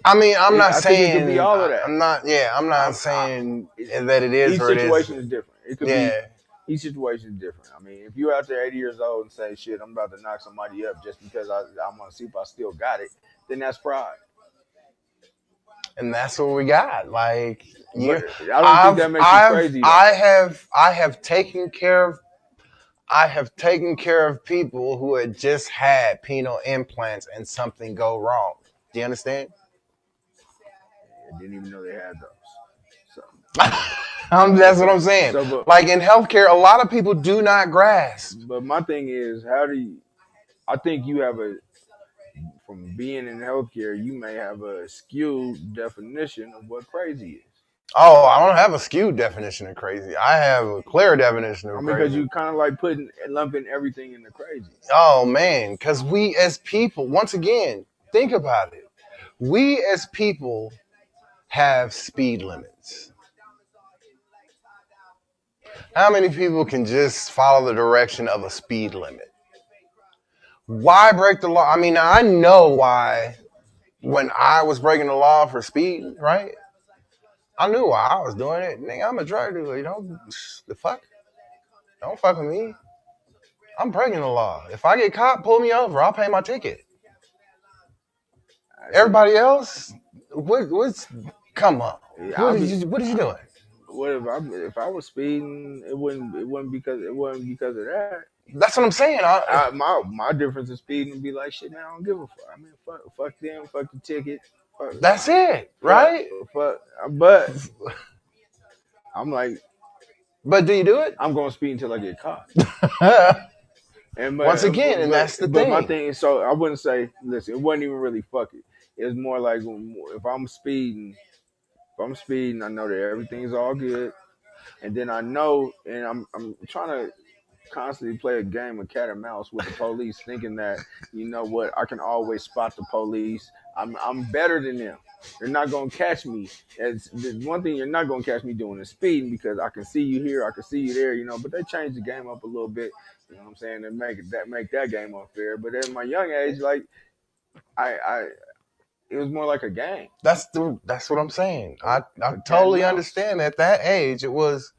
I mean, I'm not I think it could be saying all of that. I'm not. Yeah, I'm not saying that it is Each or it situation isn't. is different. It could be Yeah, each situation is different. I mean, if you're out there 80 years old and say, "Shit, I'm about to knock somebody up just because I want to see if I still got it," then that's pride. and that's what we got. Like But you, I don't think that makes you crazy though. I have taken care of people who had just had penile implants and something go wrong. Do you understand? I didn't even know they had those. So, That's what I'm saying. but Like in healthcare, a lot of people do not grasp. my thing is, how do you? I think you have a from being in healthcare, you may have a skewed definition of what crazy is. Oh, I don't have a skewed definition of crazy. I have a clear definition I of mean, because crazy. you kind of like lumping everything into crazy. Oh man, because we as people, once again, think about it. We as people have speed limits. How many people can just follow the direction of a speed limit? Why break the law? I mean, I know why when I was breaking the law for speed, right? I knew why I was doing it. Nigga, I'm a drug dealer, you know? The fuck? Don't fuck with me. I'm breaking the law. If I get caught, pull me over. I'll pay my ticket. Everybody else, what's come on? What are you doing? What if I was speeding? It wouldn't because of that. That's what I'm saying. My difference in speeding would be like shit. Man, I don't give a fuck. I mean, fuck them, fuck the ticket. That's it, right? But I'm like, but do you do it? I'm going to speed until I get caught. Once again, and that's the thing. My thing is, so I wouldn't say, listen, it wasn't even really fuck it. It's more like if I'm speeding, I know that everything's all good, and then I know, and I'm trying to constantly play a game of cat and mouse with the police, thinking that you know what, I can always spot the police. I'm better than them. They're not gonna catch me. It's one thing you're not gonna catch me doing is speeding because I can see you here, I can see you there, you know. But they changed the game up a little bit, you know what I'm saying, and make that game unfair. But at my young age, like I it was more like a game. That's what I'm saying. I totally understand. At that age, it was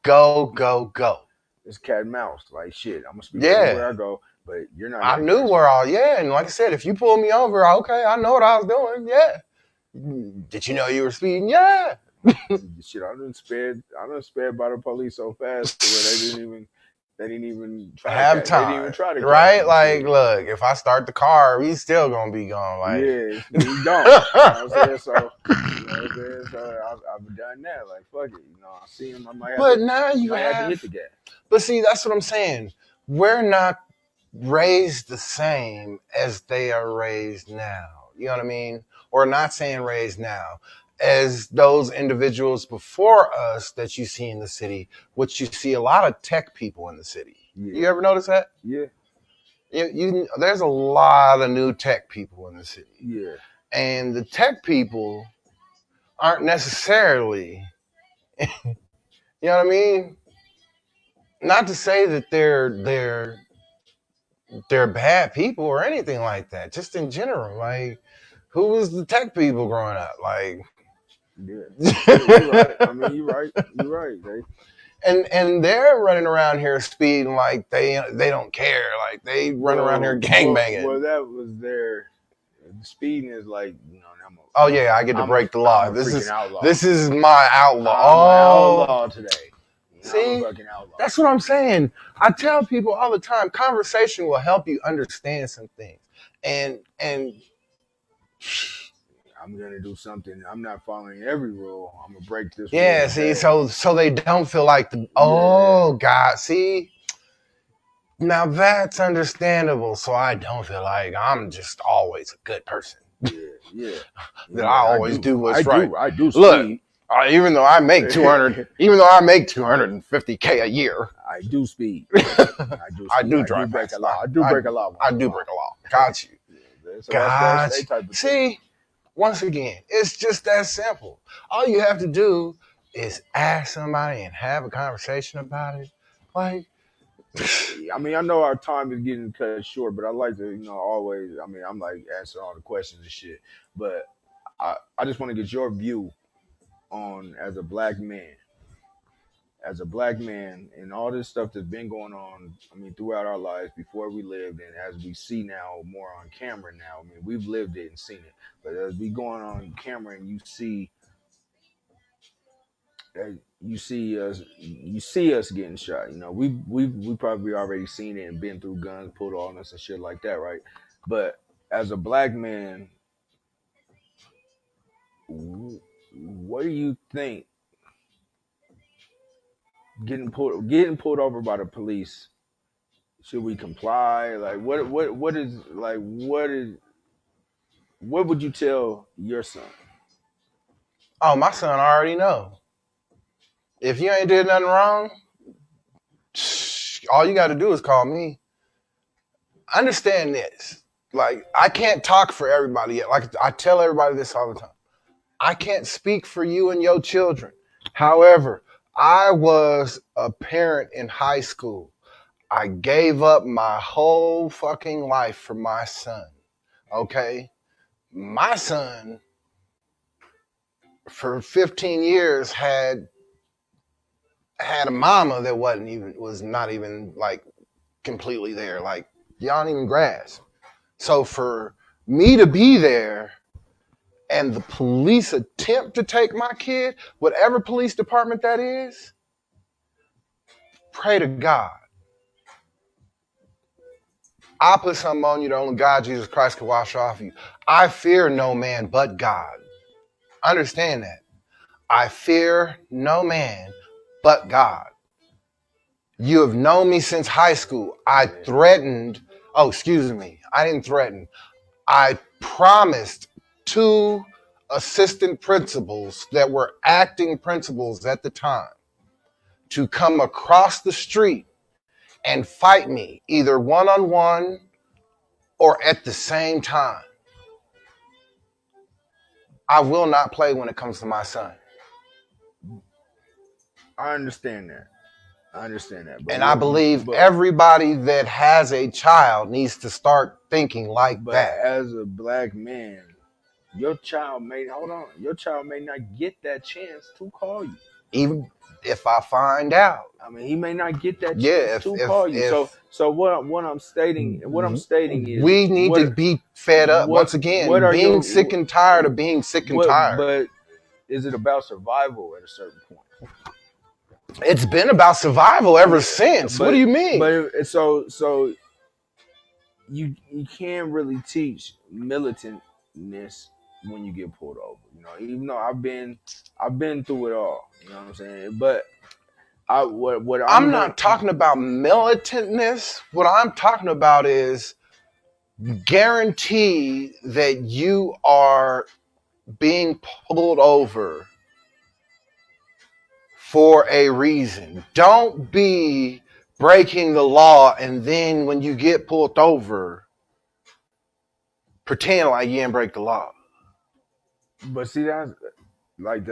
go, go, go. It's cat and mouse. Like shit, I'm gonna speed everywhere I go, but you're not. I knew where all. Yeah, and like I said, if you pull me over, okay, I know what I was doing. Yeah. Did you know you were speeding? Yeah. Shit, I done sped by the police so fast where they didn't even try have time. They didn't even try to right? Like, shit. Look, if I start the car, we still gonna be gone. Like, yeah, we don't. You know what I'm saying? So, you know what I'm saying? So I've done that. Like, fuck it. You know, I see him. I might have but to, now you have to hit the gas. But see, that's what I'm saying. We're not raised the same as they are raised now. You know what I mean? Or not saying raised now. As those individuals before us that you see in the city, which you see a lot of tech people in the city. Yeah. You ever notice that? Yeah. There's a lot of new tech people in the city. Yeah. And the tech people aren't necessarily, you know what I mean? Not to say that they're bad people or anything like that. Just in general, like, who was the tech people growing up? Like, yeah, you're right. I mean, you're right. You're right. and they're running around here speeding like they don't care. Like they run around here gangbanging. Well, that was their speeding is like, Oh yeah, I get to break the law. This is my outlaw. I'm an outlaw today. See, I'm a fucking outlaw. That's what I'm saying. I tell people all the time, conversation will help you understand some things. And I'm gonna do something. I'm not following every rule. I'm gonna break this. Yeah, see, so they don't feel like God, see. Now that's understandable. So I don't feel like I'm just always a good person. Yeah. That I always do what's right. I do. Look, even though I make 200, even though I make 250K a year, I do speed. I do drive. Break a law. I do break a law. I do break a law. Got you. Got you. See, once again, it's just that simple. All you have to do is ask somebody and have a conversation about it. Like, I mean, I know our time is getting cut short, but I like to, always. I mean, I'm like answering all the questions and shit, but I just want to get your view on as a black man, and all this stuff that's been going on. I mean, throughout our lives before we lived, and as we see now more on camera now. I mean, we've lived it and seen it, but as we going on camera and you see us getting shot. We probably already seen it and been through guns pulled on us and shit like that, right? But as a black man, what do you think? Getting pulled over by the police, should we comply? Like, what would you tell your son? Oh, my son already know. If you ain't did nothing wrong, all you got to do is call me. Understand this. Like, I can't talk for everybody yet. Like, I tell everybody this all the time. I can't speak for you and your children. However, I was a parent in high school. I gave up my whole fucking life for my son. Okay? My son, for 15 years, had a mama that was not even like completely there. Like, y'all don't even grasp. So for me to be there and the police attempt to take my kid, whatever police department that is, pray to God. I put something on you that only God, Jesus Christ, can wash off you. I fear no man but God. Understand that. I fear no man but God. You have known me since high school. I didn't threaten. I promised 2 assistant principals that were acting principals at the time to come across the street and fight me either one-on-one or at the same time. I will not play when it comes to my son. I understand that. And I believe everybody that has a child needs to start thinking like that. As a black man, your child may not get that chance to call you. Even if I find out. I mean, he may not get that chance to call you. So what I'm stating is we need to be fed up once again. Being sick and tired of being sick and tired. But is it about survival at a certain point? It's been about survival ever since. What do you mean? But so you can't really teach militantness when you get pulled over. Even though I've been through it all. You know what I'm saying? But I'm not talking about militantness. What I'm talking about is guarantee that you are being pulled over for a reason. Don't be breaking the law, and then when you get pulled over, pretend like you didn't break the law. But see, that's not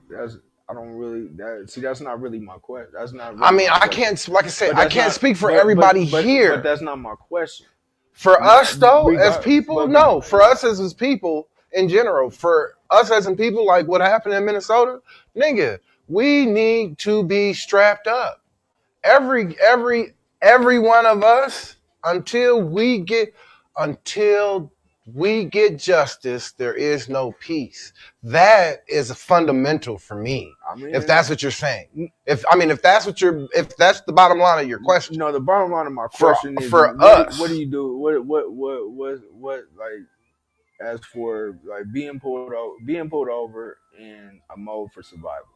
that's I don't really that's not really my question. That's not I really mean, my I question. can't, like I said, But I that's can't not. speak for But everybody but here. that's not my question. For us, though, as Regard, people, but no. For us as people in general, for us as in people, like what happened in Minnesota, nigga, we need to be strapped up. Every every every one of us until we get justice, there is no peace. That is a fundamental for me. I If mean, that's what you're saying, if that's the bottom line of your question, no. The bottom line of my for question is, for what do us, you do? What like as for like being pulled over in a mode for survival?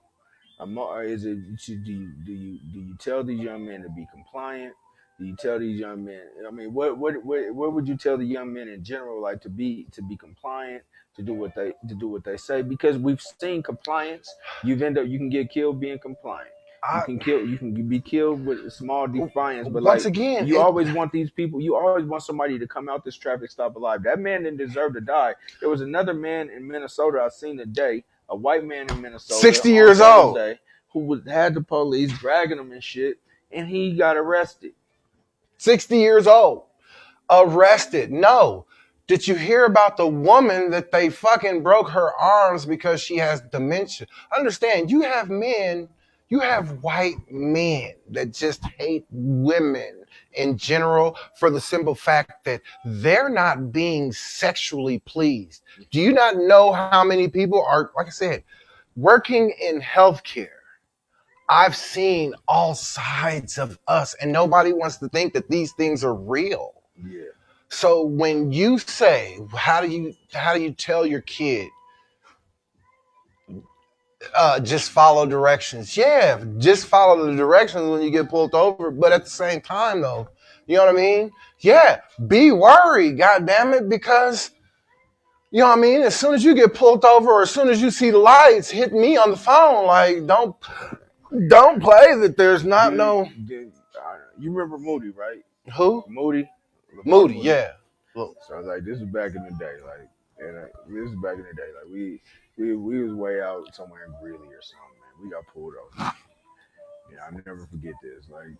Is it do you tell these young men to be compliant? Do you tell these young men? I mean, what would you tell the young men in general, like to be compliant, to do what they say? Because we've seen compliance. You can get killed being compliant. I You can be killed with small defiance. But once like again, you always want these people. You always want somebody to come out this traffic stop alive. That man didn't deserve to die. There was another man in Minnesota I seen today, a white man in Minnesota 60 on years old. Thursday who had the police dragging him and shit, and he got arrested. 60 years old. Arrested. No. Did you hear about the woman that they fucking broke her arms because she has dementia? Understand, you have white men that just hate women in general for the simple fact that they're not being sexually pleased. Do you not know how many people are, like I said, working in healthcare? I've seen all sides of us, and nobody wants to think that these things are real. Yeah. So when you say, how do you tell your kid, just follow directions? Yeah, just follow the directions when you get pulled over. But at the same time, though, you know what I mean? Yeah, be worried, God damn it, because you know what I mean. As soon as you get pulled over, or as soon as you see the lights, hit me on the phone. Like, don't play that. There's not no You remember Moody, right? who Moody, Lamar Moody. Moody. Yeah. Look, So I was like, this is back in the day, like, and this is back in the day, like we was way out somewhere in Greeley or something, man. We got pulled over. Yeah, I'll never forget this. Like,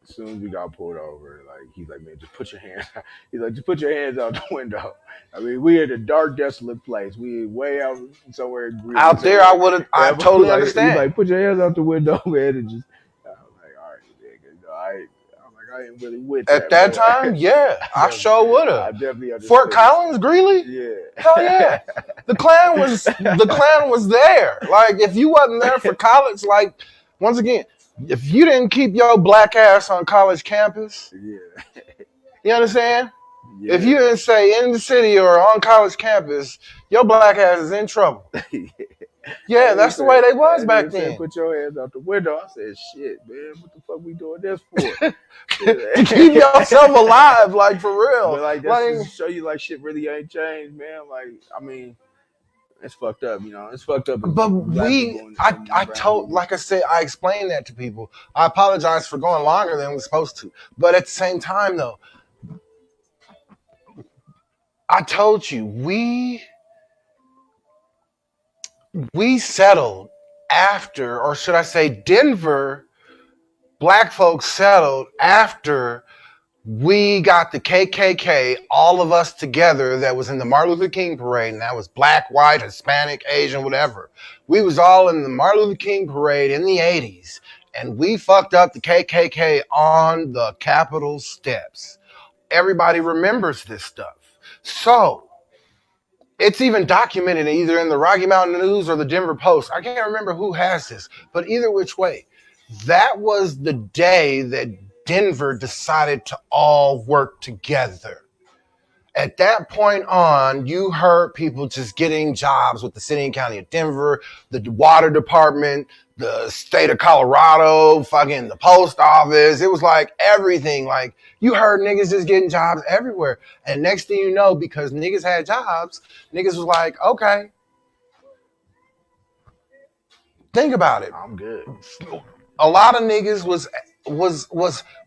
as soon as we got pulled over, like he's like, man, just put your hands. He's like, just put your hands out the window. I mean, we in a dark, desolate place. We way out somewhere in Greeley. out there, I totally like, understand. He's like, put your hands out the window, man, and just. I'm like, all right, nigga, you know, I'm like, I ain't really with that. At that time, yeah, I sure would I have. definitely understand. Fort Collins, Greeley? Yeah. Hell yeah. The Klan was there. Like, if you wasn't there for college, like, once again, if you didn't keep your black ass on college campus, Yeah. you understand? Yeah. If you didn't say in the city or on college campus, your black ass is in trouble. Yeah, that's the way they was back then. Put your hands out the window. I said, shit, man, what the fuck we doing this for? To keep yourself alive, like, for real. But like, that's just to show you, like, shit really ain't changed, man. Like, I mean, it's fucked up, you know. It's fucked up. But I told, like I said, I explained that to people. I apologize for going longer than we're supposed to. But at the same time, though, I told you, we settled after, or should I say Denver, black folks settled after we got the KKK, all of us together, that was in the Martin Luther King parade, and that was black, white, Hispanic, Asian, whatever. We was all in the Martin Luther King parade in the 80s, and we fucked up the KKK on the Capitol steps. Everybody remembers this stuff. So it's even documented either in the Rocky Mountain News or the Denver Post. I can't remember who has this, but either which way, that was the day that Denver decided to all work together. At that point on, you heard people just getting jobs with the city and county of Denver, the water department, the state of Colorado, fucking the post office. It was like everything. Like, you heard niggas just getting jobs everywhere. And next thing you know, because niggas had jobs, niggas was like, okay. Think about it. I'm good. A lot of niggas was was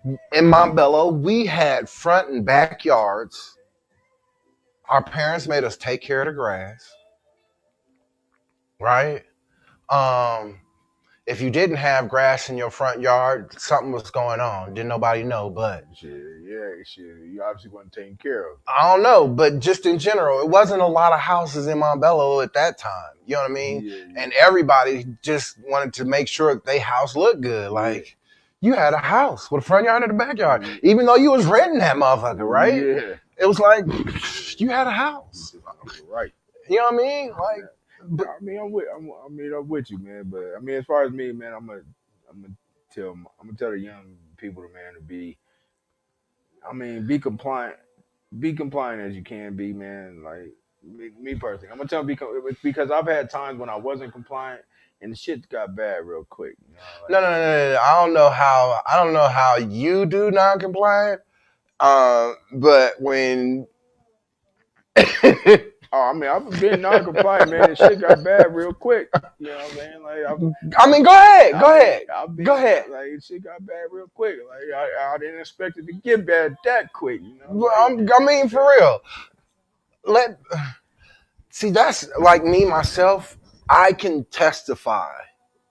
in Montbello. We had front and backyards. Our parents made us take care of the grass, right? Um, if you didn't have grass in your front yard, something was going on. Didn't nobody know, but Shit. You obviously wasn't taken care of. I don't know. But just in general, it wasn't a lot of houses in Montbello at that time. You know what I mean? Yeah. And everybody just wanted to make sure that their house looked good. Like you had a house with a front yard and a backyard, even though you was renting that motherfucker, right? Yeah. It was like you had a house, Right. you know what I mean? Like, but I mean, I'm with you, man. But I mean, as far as me, man, I'm gonna tell the young people, man, to be. I mean, be compliant as you can be, man. Like me personally, I'm gonna tell them because I've had times when I wasn't compliant and the shit got bad real quick. You know, like, no. I don't know how you do non-compliant. But when I mean, I've been non-compliant, man, and shit got bad real quick. You know what I'm saying? Like, I mean, go ahead. Go ahead. Like, shit got bad real quick. Like, I didn't expect it to get bad that quick. You know? Well, I mean, for real. See, that's like me myself. I can testify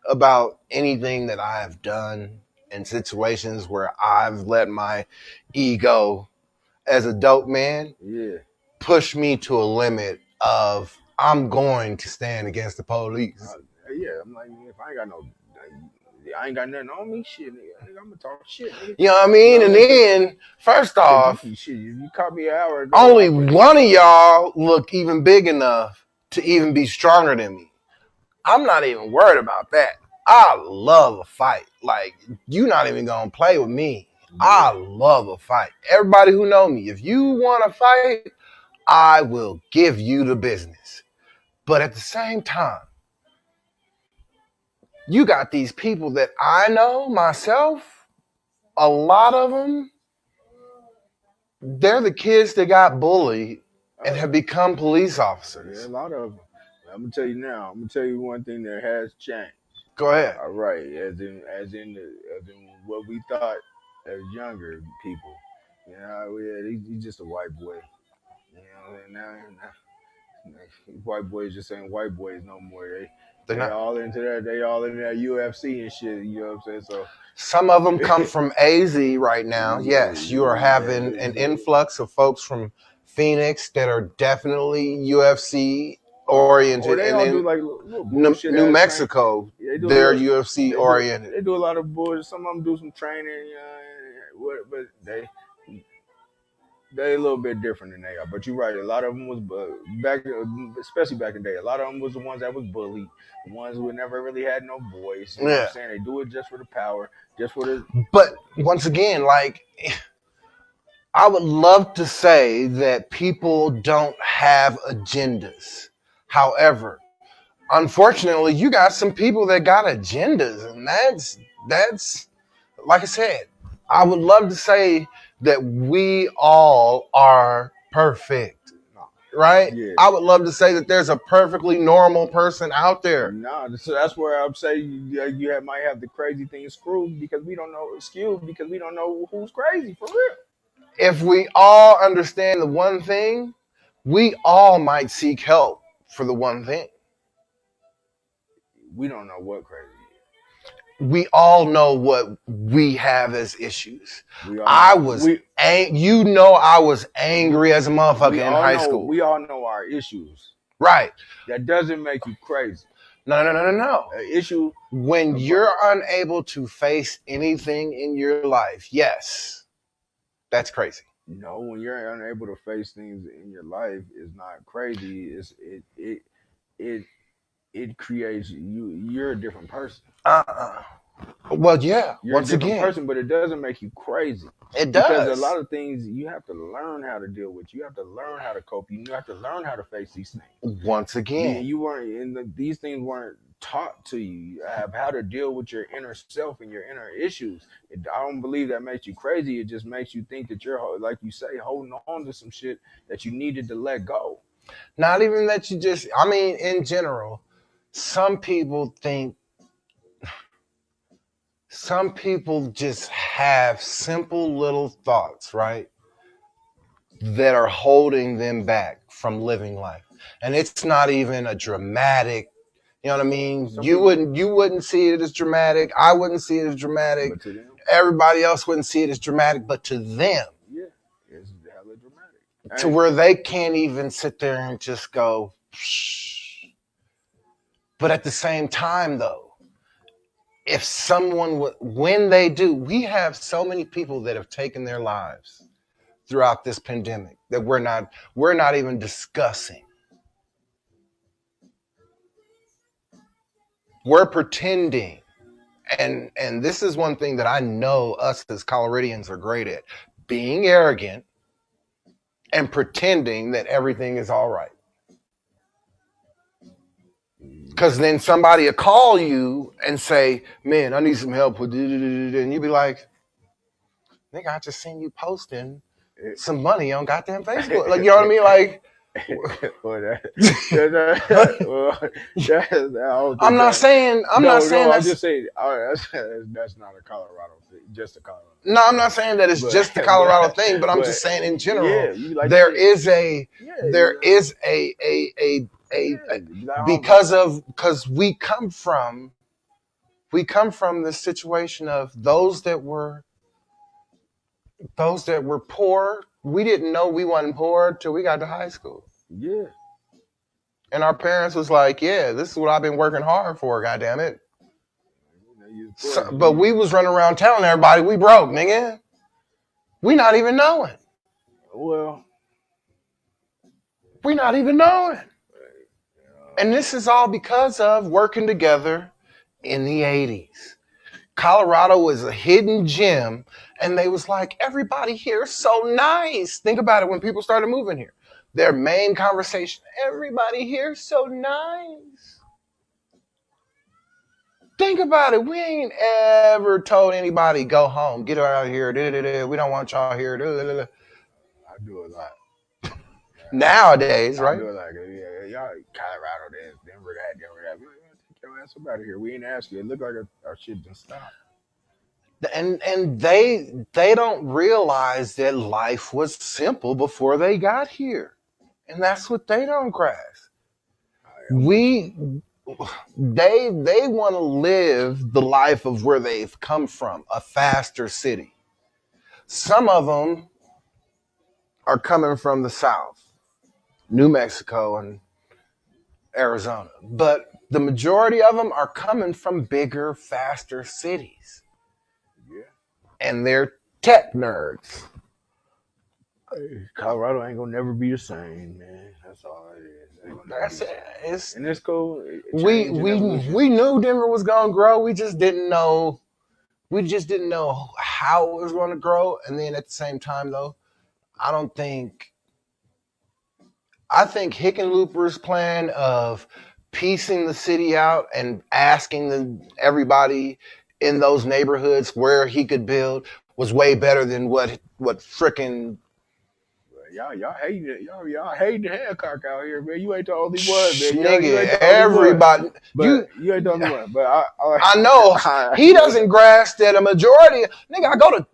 about anything that I have done in situations where I've let my ego as a dope man push me to a limit of I'm going to stand against the police. I'm like, if I ain't got nothing on me, shit, nigga, I'm gonna talk shit, nigga. You know what I mean? And then, first off, you caught me an hour ago. Only one of y'all look even big enough to even be stronger than me. I'm not even worried about that. I love a fight. Like, you not even gonna play with me. I love a fight. Everybody who know me, if you want to fight, I will give you the business. But at the same time, you got these people that I know myself, a lot of them, they're the kids that got bullied and have become police officers. Yeah, a lot of them. I'm gonna tell you now. I'm gonna tell you one thing that has changed. Go ahead. All right, as in what we thought as younger people. You know, he's just a white boy. You know, and now white boys just ain't white boys no more. They all into that. They all in that UFC and shit. You know what I'm saying? So some of them come from AZ right now. Yes, you are having an influx of folks from Phoenix that are definitely UFC oriented. Or they all do like little bullshit. New Mexico, they're UFC oriented. They do a lot of bullshit. Some of them do some training, but they a little bit different than they are. But you're right. A lot of them was back, especially back in the day. A lot of them was the ones that was bullied, the ones who never really had no voice. You know what I'm saying? They do it just for the power, just for the. But once again, like, I would love to say that people don't have agendas. However, unfortunately, you got some people that got agendas, and that's like I said, I would love to say that we all are perfect, right? Yeah. I would love to say that there's a perfectly normal person out there. No, so that's where I'm saying you might have the crazy thing screwed because we don't know who's crazy for real. If we all understand the one thing, we all might seek help for the one thing. We don't know what crazy is. We all know what we have as issues. I was angry as a motherfucker in high school. We all know our issues. Right. That doesn't make you crazy. No. An issue. When you're unable to face anything in your life, yes, that's crazy. No, when you're unable to face things in your life, it's not crazy. It creates you're a different person. Well, yeah. You're a different person, but it doesn't make you crazy. It does. Because a lot of things you have to learn how to deal with. You have to learn how to cope. You have to learn how to face these things. Once again, these things weren't taught to you. How to deal with your inner self and your inner issues. I don't believe that makes you crazy. It just makes you think that you're, like you say, holding on to some shit that you needed to let go. Not even that you just. I mean, in general. Some people think some people just have simple little thoughts, right, that are holding them back from living life. And it's not even a dramatic, you know what I mean? You wouldn't see it as dramatic. I wouldn't see it as dramatic. But to them, everybody else wouldn't see it as dramatic, but to them, yeah, it's hella dramatic. to where they can't even sit there and just go, shh. But at the same time, though, if someone would, when they do, we have so many people that have taken their lives throughout this pandemic that we're not even discussing. We're pretending. And this is one thing that I know us as Coloradians are great at, being arrogant and pretending that everything is all right. Because then somebody will call you and say, man, I need some help with it. And you'll be like, nigga, I just seen you posting some money on goddamn Facebook. Like, you know what I mean? Like, I'm not saying I'm just saying that's not a Colorado thing, just a Colorado. No, I'm not saying that it's just the Colorado thing, but I'm just saying in general, there is because we come from the situation of those that were poor. We didn't know we wasn't poor till we got to high school. Yeah. And our parents was like, yeah, this is what I've been working hard for, goddamn it. But we was running around telling everybody we broke, nigga. We not even knowing. Well, we not even knowing. And this is all because of working together in the 80s. Colorado was a hidden gem, and they was like, everybody here is so nice. Think about it when people started moving here. Their main conversation, everybody here is so nice. Think about it. We ain't ever told anybody, go home, get out of here. We don't want y'all here. I do a lot. Nowadays, right? I do a lot. Yeah, y'all Colorado, Denver, that. Take your ass up out of here. We ain't asked you. It looked like our shit done stopped. And they don't realize that life was simple before they got here. And that's what they don't grasp. They want to live the life of where they've come from, a faster city. Some of them are coming from the South, New Mexico and Arizona. But the majority of them are coming from bigger, faster cities. Yeah. And they're tech nerds. Colorado ain't gonna never be the same, man. That's all it is. That's it. And it's cool. We knew Denver was gonna grow. We just didn't know. We just didn't know how it was gonna grow. And then at the same time, though, I think Hickenlooper's plan of piecing the city out and asking everybody in those neighborhoods where he could build was way better than what frickin' Y'all hating Hancock out here, man. You ain't the only one, man. Nigga, everybody. You ain't the only one. But I know he doesn't grasp that a majority. Nigga,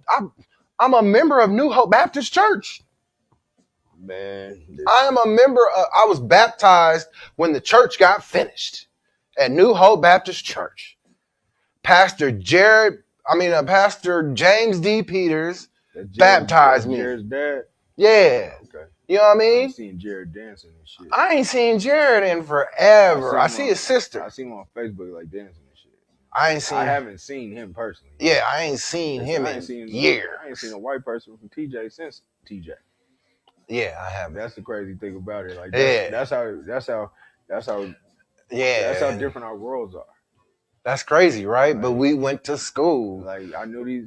I'm a member of New Hope Baptist Church. Man, I am a member. I was baptized when the church got finished at New Hope Baptist Church. Pastor James D. Peters baptized me. Jared's dad? Yeah. Okay. You know what I mean? I seen Jared dancing and shit. I ain't seen Jared in forever. I see his sister. I seen him on Facebook like dancing and shit. I haven't seen him personally. Yeah, I ain't seen him in years. I ain't seen a white person from TJ since TJ. Yeah, I have. That's the crazy thing about it. Like that's how different our worlds are. That's crazy, right? Like, but we went to school. Like I knew these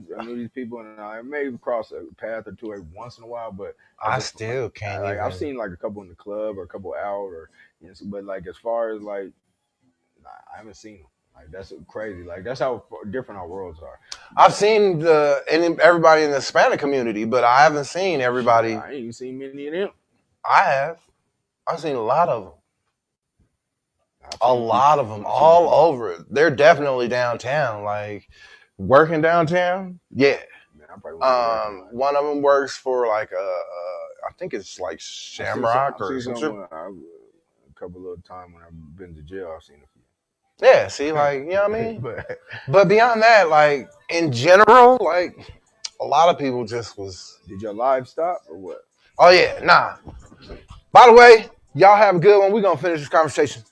people, and I may cross a path or two once in a while, but I still can't. Like I've seen like a couple in the club or a couple out, but like as far as like, I haven't seen them. Like that's crazy. Like that's how different our worlds are. I've seen everybody in the Hispanic community, but I haven't seen everybody. I ain't even seen many of them. I have. I've seen a lot of them. A lot of them all over. They're definitely downtown. Like Working downtown? Yeah. Man, I probably went to work in like. One of them works for like I think it's like I Shamrock or see some some shit. a couple of times when I've been to jail. I've seen a few. Yeah, see, like, you know what I mean? But But beyond that, like, in general, like, a lot of people just was, did your live stop or what? oh, yeah, nah. By the way, y'all have a good one. We're going to finish this conversation